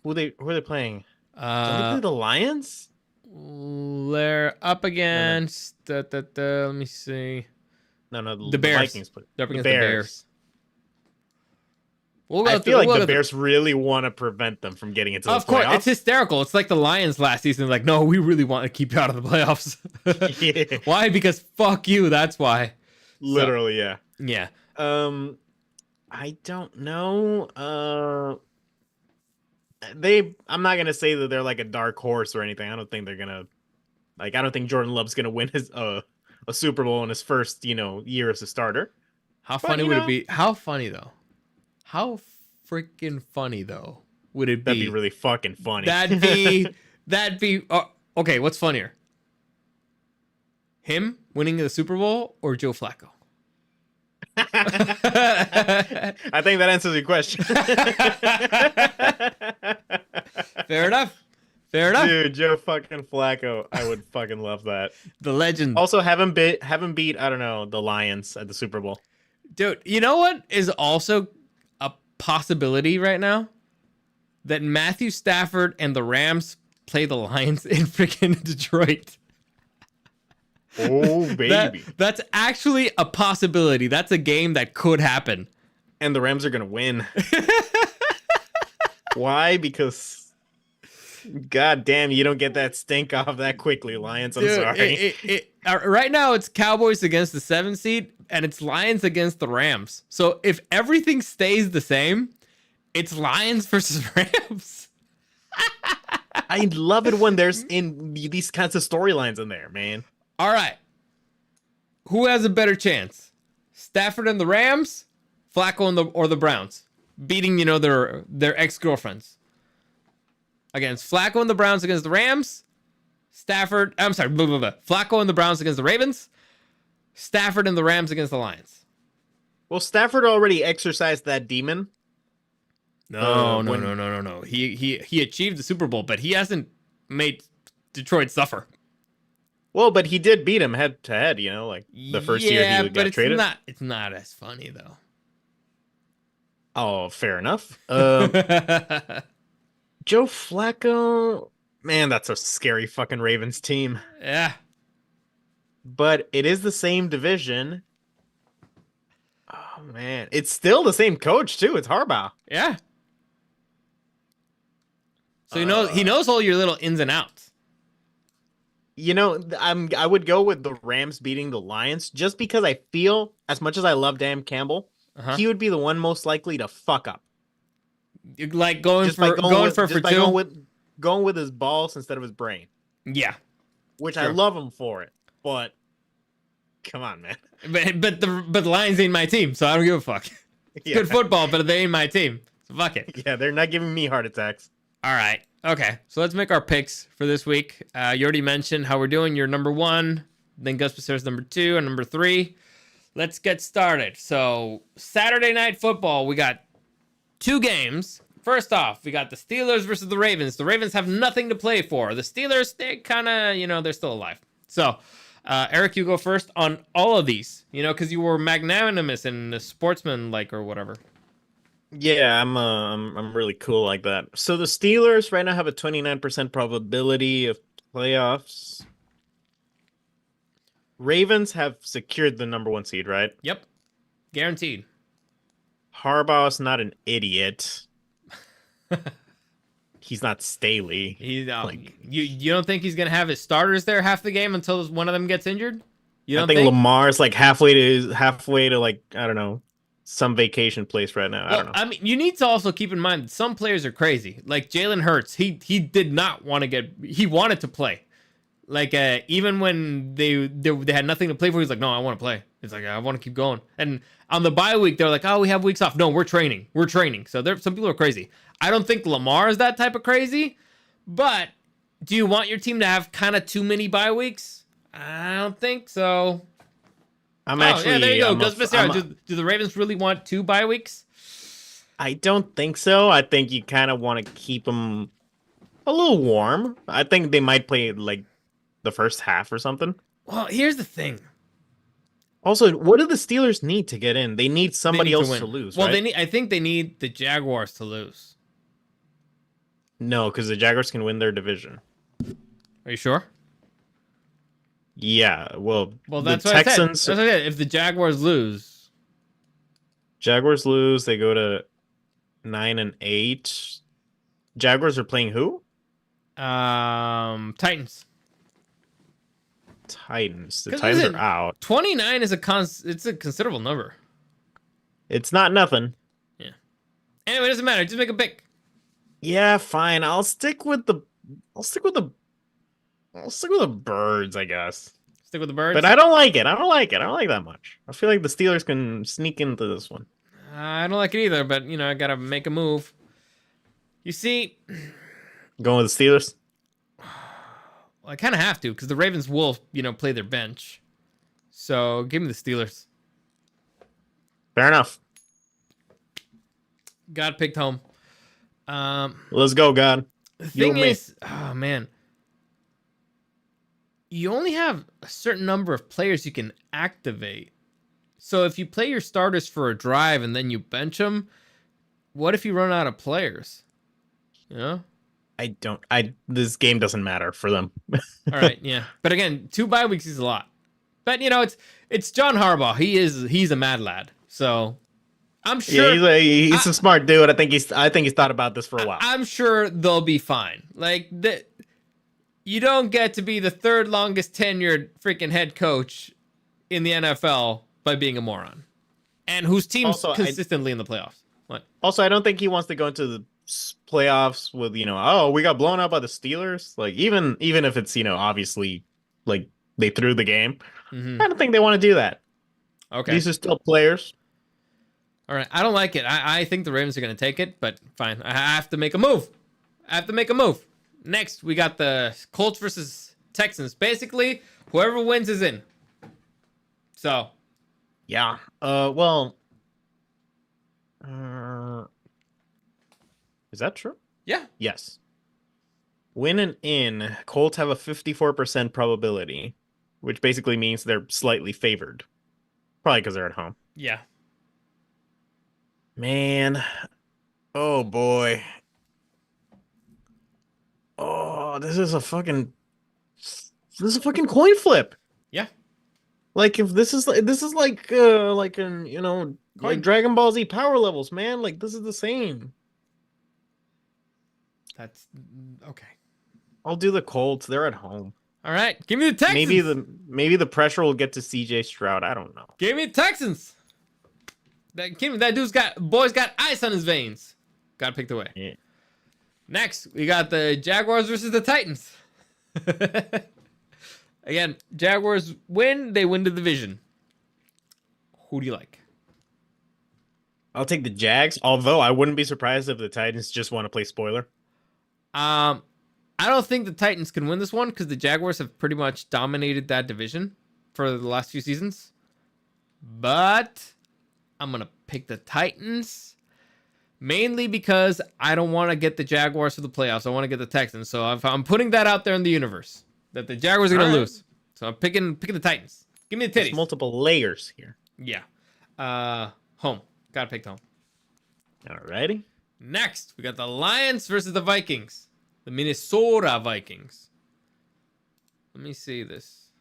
Who are they playing? Don't they play the Lions? They're up No, against. Let me see. no, The Bears. Vikings play. They're up The against the Bears. I feel like the Bears really want to prevent them from getting into the Of course, playoffs. it's hysterical. It's like the Lions last season. Like, no, we really want to keep you out of the playoffs. Yeah. Why? Because fuck you. That's why. Literally, yeah. Yeah. I don't know. I'm not gonna say that they're like a dark horse or anything. I don't think they're gonna I don't think Jordan Love's gonna win his a Super Bowl in his first, year as a starter. How But, funny would it be? How funny though? How freaking funny though would it be? That'd be really fucking funny. That'd be okay, what's funnier? Him winning the Super Bowl or Joe Flacco? I think that answers your question. Fair enough. Dude, Joe fucking Flacco. I would fucking love that. The legend. Also, have him beat, I don't know, the Lions at the Super Bowl. Dude, you know what is also a possibility right now? That Matthew Stafford and the Rams play the Lions in freaking Detroit. Oh, baby. That's actually a possibility. That's a game that could happen. And the Rams are going to win. Why? Because, god damn, you don't get that stink off that quickly, Lions. I'm sorry. Right now, it's Cowboys against the 7th seed, and it's Lions against the Rams. So if everything stays the same, it's Lions versus Rams. I love it when there's in these kinds of storylines in there, man. All right. Who has a better chance? Stafford and the Rams, Flacco or the Browns, beating their ex-girlfriends. Against Flacco and the Browns against the Rams, Flacco and the Browns against the Ravens, Stafford and the Rams against the Lions. Well, Stafford already exercised that demon. No. He achieved the Super Bowl, but he hasn't made Detroit suffer. Well, but he did beat him head to head, like the first year he got traded. It's not as funny though. Oh, fair enough. Joe Flacco, man, that's a scary fucking Ravens team. Yeah. But it is the same division. Oh man, it's still the same coach too. It's Harbaugh. Yeah. So he knows all your little ins and outs. I would go with the Rams beating the Lions just because I feel, as much as I love Dan Campbell, he would be the one most likely to fuck up. Like going for two? Going with his balls instead of his brain. Yeah. Which I love him for it, but come on, man. But the Lions ain't my team, so I don't give a fuck. It's good football, but they ain't my team. So fuck it. Yeah, they're not giving me heart attacks. All right. Okay, so let's make our picks for this week. You already mentioned how we're doing. You're number 1, then Gus Becerra's number 2, and number 3. Let's get started. So Saturday Night Football, we got 2 games. First off, we got the Steelers versus the Ravens. The Ravens have nothing to play for. The Steelers, they kind of, they're still alive. So, Eric, you go first on all of these, because you were magnanimous and sportsman-like or whatever. Yeah, I'm really cool like that. So the Steelers right now have a 29% probability of playoffs. Ravens have secured the number 1 seed, right? Yep. Guaranteed. Harbaugh's not an idiot. He's not Staley. You don't think he's gonna have his starters there half the game until one of them gets injured? I think Lamar's like halfway to like, I don't know, some vacation place right now. I don't know. I mean, you need to also keep in mind that some players are crazy. Like Jalen Hurts, he did not want to he wanted to play. Like even when they had nothing to play for, he's like, no, I want to play. It's like, I want to keep going. And on the bye week, they're like, oh, we have weeks off. No, we're training. So some people are crazy. I don't think Lamar is that type of crazy, but do you want your team to have kind of too many bye weeks? I don't think so. There you go. Gus Becerra. Do the Ravens really want 2 bye weeks? I don't think so. I think you kind of want to keep them. a little warm. I think they might play like the first half or something. Well, here's the thing. Also, what do the Steelers need to get in? They need They somebody need to else win. to lose, Well, right? I think they need the Jaguars to lose. No, because the Jaguars can win their division. Are you sure? Yeah, well, Well, the that's what Texans, I said. That's what I said. If the Jaguars lose, Jaguars lose, they go to 9-8. Jaguars are playing who? Titans. Titans. The 'Cause Titans listen, are out. 29 is it's a considerable number. It's not nothing. Yeah. Anyway, it doesn't matter. Just make a pick. Yeah, fine. I'll stick with the birds, I guess. Stick with the birds. But I don't like it. I don't like that much. I feel like the Steelers can sneak into this one. I don't like it either, but I gotta make a move. You see, Going with the Steelers? well, I kind of have to because the Ravens will, play their bench. So give me the Steelers. Fair enough. God picked home. Let's go, God. The You thing and me. is, oh man, you only have a certain number of players you can activate. So if you play your starters for a drive and then you bench them, what if you run out of players? This game doesn't matter for them. All right, yeah. But again, 2 bye weeks is a lot. But it's John Harbaugh. He's a mad lad. So I'm sure He's a smart dude. I think he's thought about this for a while. I'm sure they'll be fine. Like you don't get to be the third longest tenured freaking head coach in the NFL by being a moron. And whose team's Also, consistently in the playoffs. What? Also, I don't think he wants to go into the playoffs with, we got blown out by the Steelers. Like, even if it's, obviously, like, they threw the game. Mm-hmm. I don't think they want to do that. Okay. These are still players. All right. I don't like it. I think the Ravens are going to take it, but fine. I have to make a move. Next, we got the Colts versus Texans. Basically, whoever wins is in. So. Yeah. Is that true? Yeah. Yes. Win and in, Colts have a 54% probability, which basically means they're slightly favored. Probably because they're at home. Yeah. Man. Oh, boy. Oh, this is a fucking coin flip. Yeah. Like, if this is like an, like Dragon Ball Z power levels, man. Like, this is the same. That's okay. I'll do the Colts. They're at home. All right. Give me the Texans. Maybe the pressure will get to CJ Stroud. I don't know. Give me the Texans. That boy's got ice on his veins. Got picked away. Yeah. Next, we got the Jaguars versus the Titans. Again, Jaguars win, they win the division. Who do you like? I'll take the Jags, although I wouldn't be surprised if the Titans just want to play spoiler. I don't think the Titans can win this one because the Jaguars have pretty much dominated that division for the last few seasons. But I'm going to pick the Titans mainly because I don't want to get the Jaguars for the playoffs. I want to get the Texans. So I'm putting that out there in the universe that the Jaguars are going to lose. So I'm picking the Titans. Give me the titties. There's multiple layers here. Yeah. Home. Got to pick home. Alrighty. Next, we got the Lions versus the Vikings. The Minnesota Vikings. Let me see this.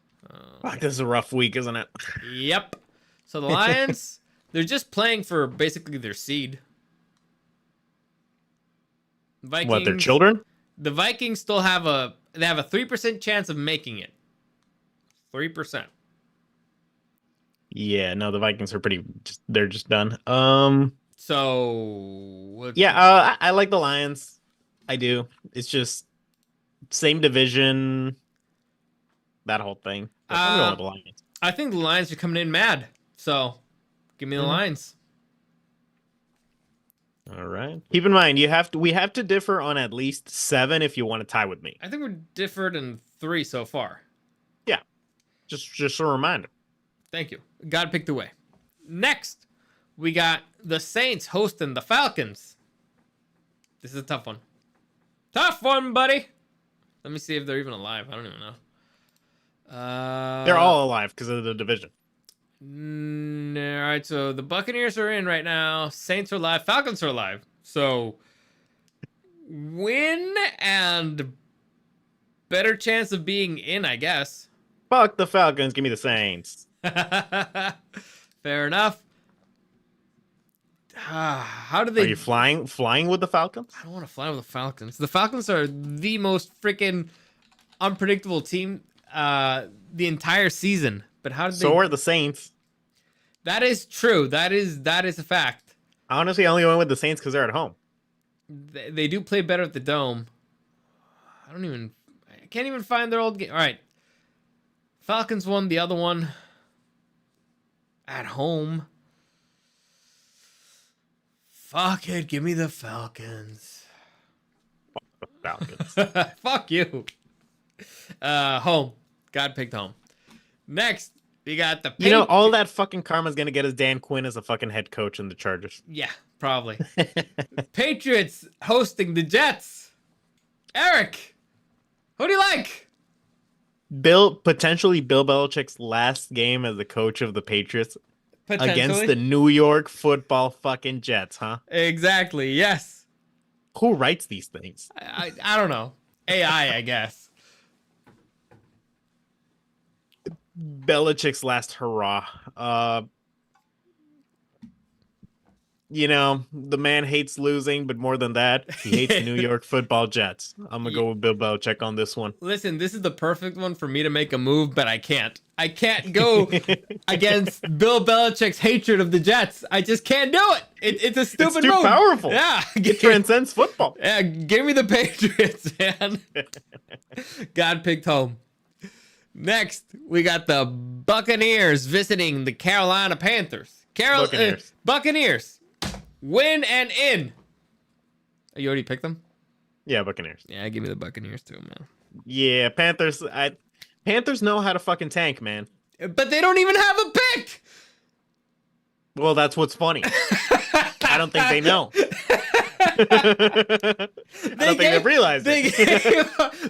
Fuck, this is a rough week, isn't it? Yep. So the Lions, they're just playing for basically their seed. Vikings, What, their children? The Vikings still have a 3% chance of making it. 3%. Yeah, no, the Vikings are they're just done. So I like the Lions. I do. It's just same division, that whole thing. But I'm going with the Lions. I think the Lions are coming in mad. So give me the Lions. All right. Keep in mind, we have to differ on at least 7 if you want to tie with me. I think we're differed in 3 so far. Yeah. Just a reminder. Thank you. God picked the way. Next, we got the Saints hosting the Falcons. This is a tough one. Tough one, buddy. Let me see if they're even alive. I don't even know. They're all alive because of the division. All right, so the Buccaneers are in right now. Saints are alive. Falcons are alive. So win and better chance of being in, I guess. Fuck the Falcons. Give me the Saints. Fair enough. How do they? Are you flying with the Falcons? I don't want to fly with the Falcons. The Falcons are the most freaking unpredictable team the entire season. But how did they? So are the Saints. That is true. That is a fact. I honestly only went with the Saints because they're at home. They do play better at the Dome. I can't even find their old game. All right. Falcons won the other one at home. Fuck it. Give me the Falcons. Falcons. Fuck you. Home. God picked home. Next, we got the You know, all that fucking karma's gonna get is Dan Quinn as a fucking head coach in the Chargers. Yeah, probably. Patriots hosting the Jets. Eric, who do you like? Potentially Bill Belichick's last game as the coach of the Patriots against the New York Football fucking Jets, huh? Exactly, yes. Who writes these things? I don't know. AI, I guess. Belichick's last hurrah. You know, the man hates losing, but more than that, he hates New York Football Jets. I'm gonna go with Bill Belichick on this one. Listen, this is the perfect one for me to make a move, but I can't. I can't go against Bill Belichick's hatred of the Jets. I just can't do it. It's a stupid It's too move. powerful. Yeah, It transcends football. Yeah, give me the Patriots, man. God picked home. Next, we got the Buccaneers visiting the Carolina Panthers. Buccaneers. Win and in. Oh, you already picked them? Yeah, Buccaneers. Yeah, give me the Buccaneers too, man. Yeah, Panthers. Panthers know how to fucking tank, man. But they don't even have a pick. Well, that's what's funny. I don't think they know. I don't think they've realized it.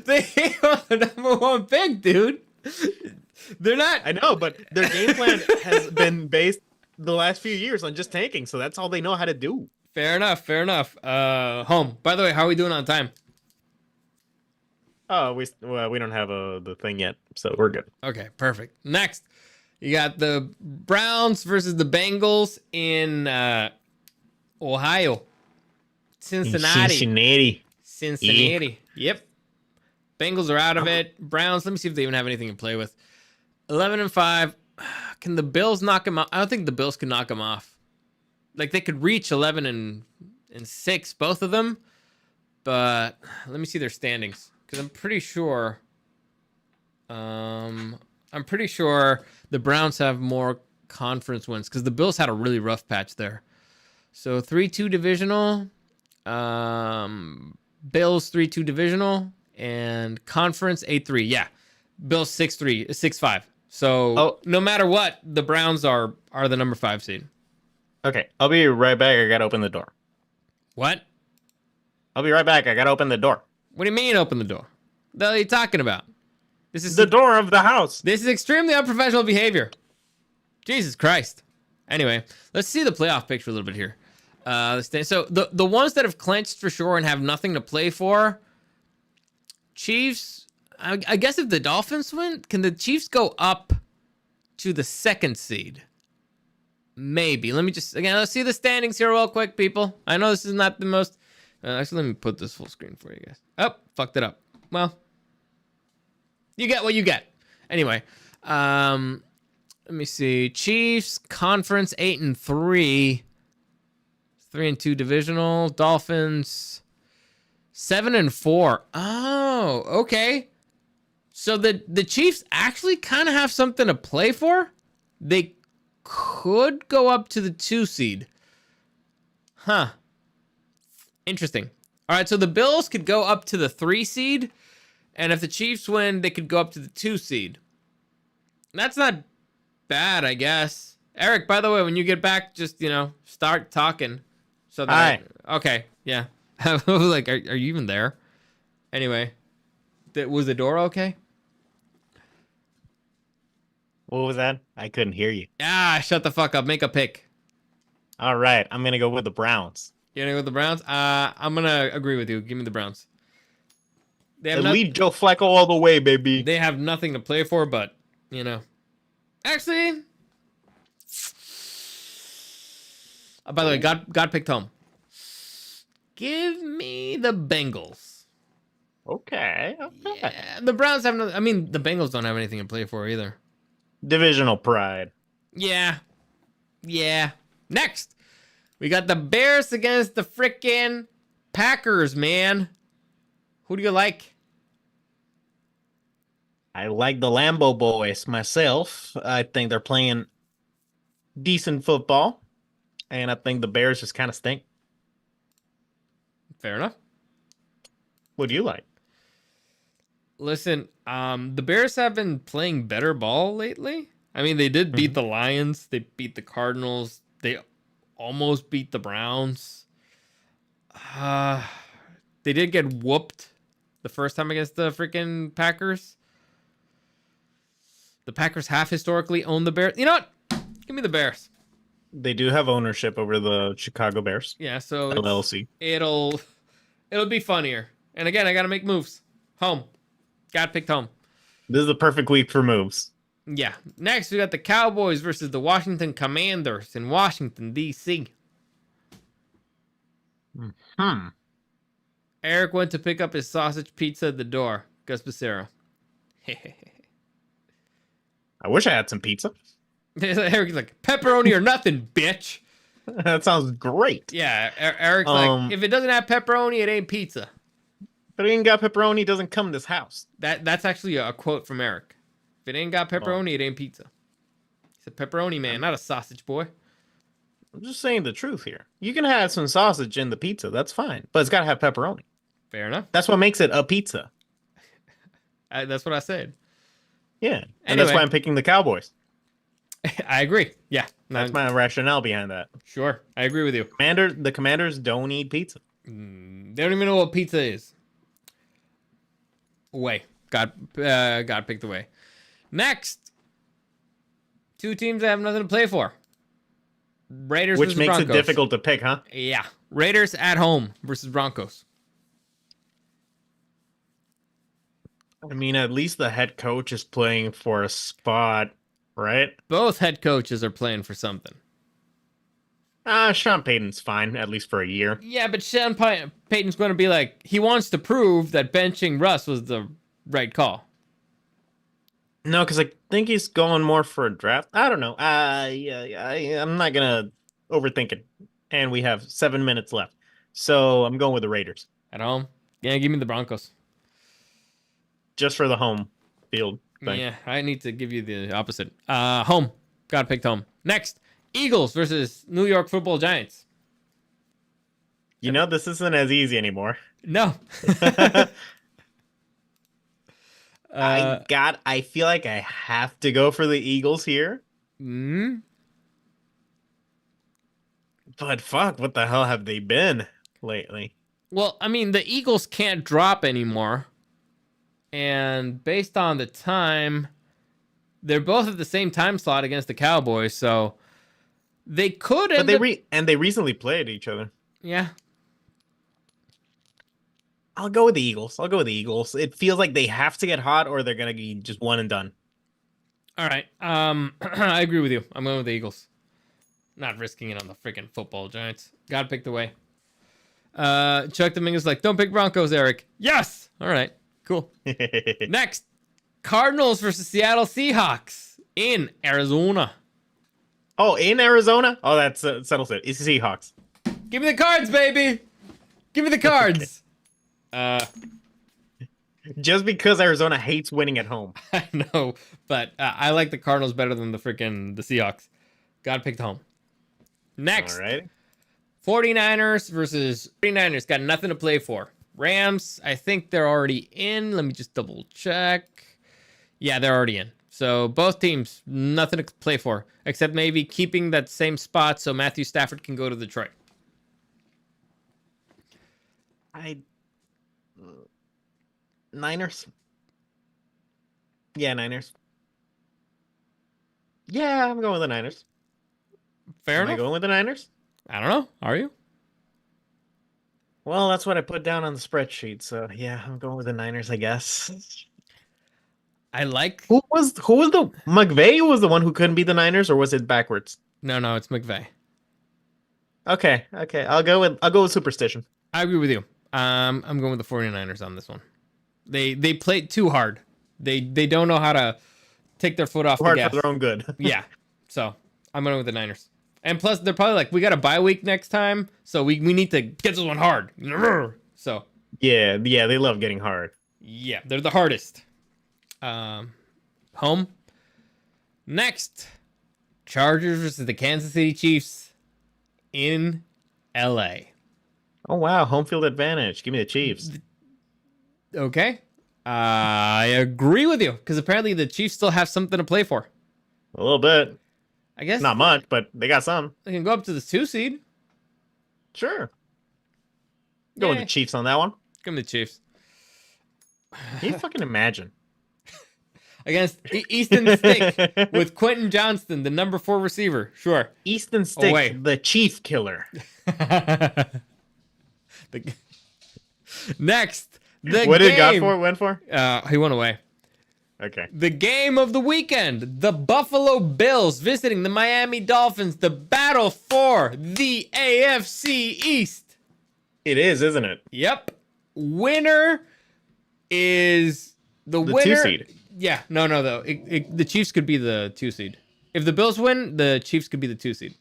They gave up the #1 pick, dude. They're not. I know, but their game plan has been based the last few years on just tanking, so that's all they know how to do. Fair enough. Home. By the way, how are we doing on time? Oh, we don't have the thing yet, so we're good. Okay, perfect. Next, you got the Browns versus the Bengals in Ohio. Cincinnati. Yep. Bengals are out of it. Browns, let me see if they even have anything to play with. 11-5. Can the Bills knock them off? I don't think the Bills can knock them off. Like, they could reach 11-6, both of them. But let me see their standings, because I'm pretty sure the Browns have more conference wins, because the Bills had a really rough patch there. So 3-2 divisional. Bills 3-2 divisional, and conference 8-3. Yeah, Bills 6-5. So no matter what, the Browns are the number 5 seed. Okay, I'll be right back. I gotta open the door. What? I'll be right back. I gotta open the door. What do you mean open the door? What the hell are you talking about? This is the door of the house. This is extremely unprofessional behavior. Jesus Christ. Anyway, let's see the playoff picture a little bit here. So the ones that have clinched for sure and have nothing to play for, Chiefs. I guess if the Dolphins win, can the Chiefs go up to the 2nd seed? Maybe. Let's see the standings here real quick, people. I know this is not the most. Actually, let me put this full screen for you guys. Oh, fucked it up. Well, you get what you get. Anyway, let me see. Chiefs conference 8-3. 3-2 divisional. Dolphins 7-4. Oh, okay. So the Chiefs actually kind of have something to play for. They could go up to the 2 seed. Huh. Interesting. All right, so the Bills could go up to the 3 seed, and if the Chiefs win, they could go up to the 2 seed. That's not bad, I guess. Eric, by the way, when you get back, just, start talking. So that Hi. Okay, yeah. I was like, are you even there? Anyway, was the door okay? What was that? I couldn't hear you. Ah, shut the fuck up. Make a pick. All right, I'm gonna go with the Browns. You gonna go with the Browns? I'm gonna agree with you. Give me the Browns. They have Lead Joe Flacco all the way, baby. They have nothing to play for, but you know. Actually, by the way, God picked home. Give me the Bengals. Okay. Yeah, the Browns have no. I mean, the Bengals don't have anything to play for either. Divisional pride. Yeah. Next, we got the Bears against the frickin' Packers, man. Who do you like? I like the Lambeau boys myself. I think they're playing decent football, and I think the Bears just kind of stink. Fair enough. What do you like? Listen, the Bears have been playing better ball lately. I mean, they did beat the Lions. They beat the Cardinals. They almost beat the Browns. They did get whooped the first time against the freaking Packers. The Packers have historically owned the Bears. You know what? Give me the Bears. They do have ownership over the Chicago Bears. Yeah, so LLC. It'll be funnier. And again, I got to make moves. Home. Got picked home. This is the perfect week for moves. Yeah. Next, we got the Cowboys versus the Washington Commanders in Washington, D.C. Eric went to pick up his sausage pizza at the door. Gus Becerra. I wish I had some pizza. Eric's like, pepperoni or nothing, bitch. That sounds great. Yeah, Eric's like, if it doesn't have pepperoni, it ain't pizza. But it ain't got pepperoni, it doesn't come in this house. That's actually a quote from Eric. If it ain't got pepperoni, it ain't pizza. He's a pepperoni man, not a sausage boy. I'm just saying the truth here. You can have some sausage in the pizza, that's fine. But it's got to have pepperoni. Fair enough. That's what makes it a pizza. That's what I said. Yeah. And that's why I'm picking the Cowboys. I agree. Yeah. That's my rationale behind that. Sure. I agree with you. The Commanders don't eat pizza. They don't even know what pizza is. Away. God picked away. Next. Two teams that have nothing to play for. Raiders Which versus makes Broncos. it difficult to pick, huh? Yeah. Raiders at home versus Broncos. I mean, at least the head coach is playing for a spot, right? Both head coaches are playing for something. Sean Payton's fine, at least for a year. Yeah, but Sean Payton's going to be like, he wants to prove that benching Russ was the right call. No, because I think he's going more for a draft. I don't know. I'm not going to overthink it. And we have 7 minutes left. So I'm going with the Raiders. At home? Yeah, give me the Broncos. Just for the home field thing. Yeah, I need to give you the opposite. Home. Got picked home. Next, Eagles versus New York Football Giants. You know, this isn't as easy anymore. No. I feel like I have to go for the Eagles here. But fuck, what the hell have they been lately? Well, I mean, the Eagles can't drop anymore. And based on the time, they're both at the same time slot against the Cowboys, so they could. But they recently played each other. Yeah. I'll go with the Eagles. It feels like they have to get hot, or they're gonna be just one and done. All right. I agree with you. I'm going with the Eagles. Not risking it on the freaking football Giants. Got picked away. Chuck Dominguez like, don't pick Broncos, Eric. Yes. All right. Cool. Next, Cardinals versus Seattle Seahawks in Arizona. Oh, in Arizona? Oh, that's settles it. It's the Seahawks. Give me the cards, baby. Give me the cards. Just because Arizona hates winning at home. I know, but I like the Cardinals better than the Seahawks. Got picked home. Next, all right. 49ers versus 49ers. Got nothing to play for. Rams, I think they're already in. Let me just double check. Yeah, they're already in. So both teams, nothing to play for, except maybe keeping that same spot so Matthew Stafford can go to Detroit. Niners. Yeah, Niners. Yeah, I'm going with the Niners. Fair Am I enough. going with the Niners? I don't know. Are you? Well, that's what I put down on the spreadsheet. So yeah, I'm going with the Niners, I guess. I like. Who was the McVay was the one who couldn't be the Niners, or was it backwards? No, it's McVay. Okay. I'll go with superstition. I agree with you. I'm going with the 49ers on this one. They played too hard. They don't know how to take their foot off the Hard gas. for their own good. Yeah. So I'm going with the Niners. And plus, they're probably like, we got a bye week next time, so we need to get this one hard. So Yeah, they love getting hard. yeah, they're the hardest. Home. Next, Chargers versus the Kansas City Chiefs in LA. Oh wow, home field advantage. Give me the Chiefs. Okay. I agree with you, because apparently the Chiefs still have something to play for. A little bit. I guess Not much, but they got some. they can go up to the 2 seed. Sure. Go with Yeah. the Chiefs on that one. Give me the Chiefs. Can you fucking imagine? Against Easton Stick with Quentin Johnston, the number 4 receiver. Sure. Easton Stick, wait. the Chief Killer. Next, the What did game. God went for? He went away. Okay. The game of the weekend. The Buffalo Bills visiting the Miami Dolphins. The battle for the AFC East. It is, isn't it? Yep. Winner is the The winner. 2 seed. Yeah. No, though. The Chiefs could be the 2 seed. If the Bills win, the Chiefs could be the 2 seed.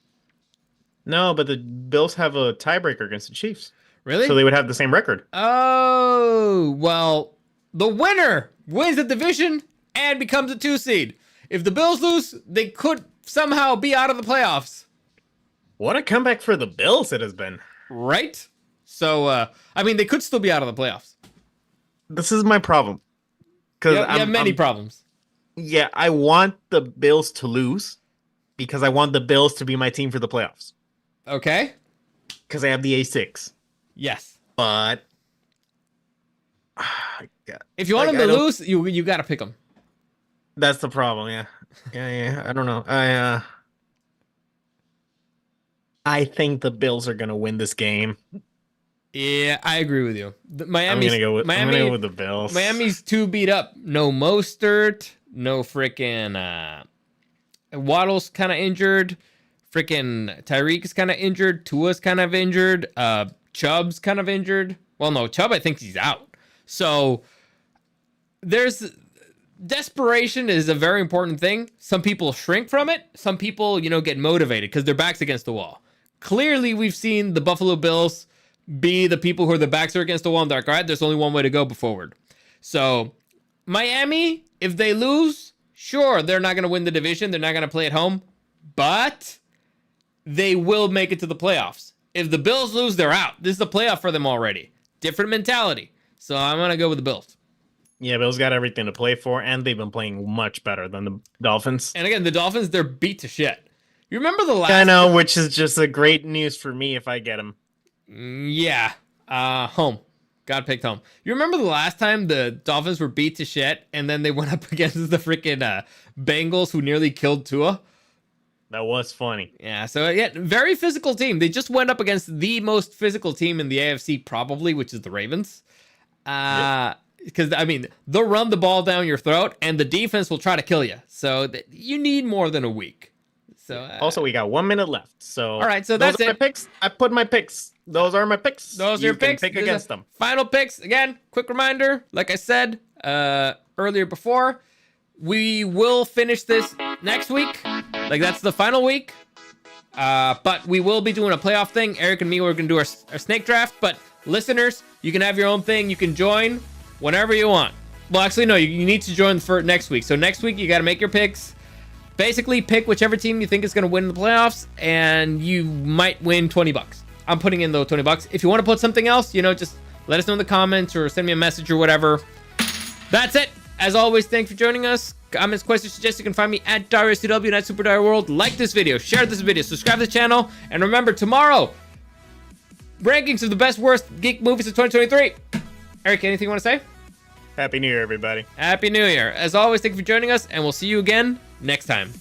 No, but the Bills have a tiebreaker against the Chiefs. Really? So they would have the same record. Oh, well, the winner wins the division and becomes a 2 seed. If the Bills lose, they could somehow be out of the playoffs. What a comeback for the Bills it has been. Right? So, I mean, they could still be out of the playoffs. This is my problem. Because You have many problems. Yeah, I want the Bills to lose because I want the Bills to be my team for the playoffs. Okay? Because I have the A6. Yes. But If you want them to lose, you got to pick them. that's the problem. Yeah. I don't know. I think the Bills are gonna win this game. Yeah, I agree with you. I'm gonna go with the Bills. Miami's too beat up. No Mostert. No freaking Waddle's kind of injured. Freaking Tyreek's kind of injured. Tua's kind of injured. Chubb's kind of injured. Well, no, Chubb, I think he's out. So there's desperation is a very important thing. Some people shrink from it. Some people, get motivated because their back's against the wall. Clearly, we've seen the Buffalo Bills be the people who are the backs are against the wall and they're like, all right, there's only one way to go forward. So Miami, if they lose, sure, they're not going to win the division. They're not going to play at home, but they will make it to the playoffs. If the Bills lose, they're out. This is the playoff for them already. Different mentality. So I'm going to go with the Bills. Yeah, Bills got everything to play for, and they've been playing much better than the Dolphins. And again, the Dolphins, they're beat to shit. You remember the last... I know, which is just a great news for me if I get them. Yeah. Home. God picked home. You remember the last time the Dolphins were beat to shit, and then they went up against the freaking Bengals who nearly killed Tua? That was funny. Yeah, so yeah, very physical team. They just went up against the most physical team in the AFC probably, which is the Ravens. Because, I mean, they'll run the ball down your throat, and the defense will try to kill you. So you need more than a week. So also, we got 1 minute left. So all right, so those that's are it. my picks. I put my picks. Those are my picks. Those are your picks. Pick These against are them. Final picks. Again, quick reminder, like I said earlier before, we will finish this next week. Like, that's the final week. But we will be doing a playoff thing. Eric and me, we're going to do our snake draft. But listeners, you can have your own thing. You can join whenever you want. Well, actually, no, you need to join for next week. So next week, you got to make your picks. Basically, pick whichever team you think is going to win the playoffs, and you might win $20. I'm putting in the $20. If you want to put something else, just let us know in the comments or send me a message or whatever. That's it. As always, thanks for joining us. Comments, questions, suggestions, you can find me at DarioCW and at Super Dario World. Like this video, share this video, subscribe to the channel, and remember, tomorrow, rankings of the best, worst geek movies of 2023. Eric, anything you want to say? Happy New Year, everybody. Happy New Year. As always, thank you for joining us, and we'll see you again next time.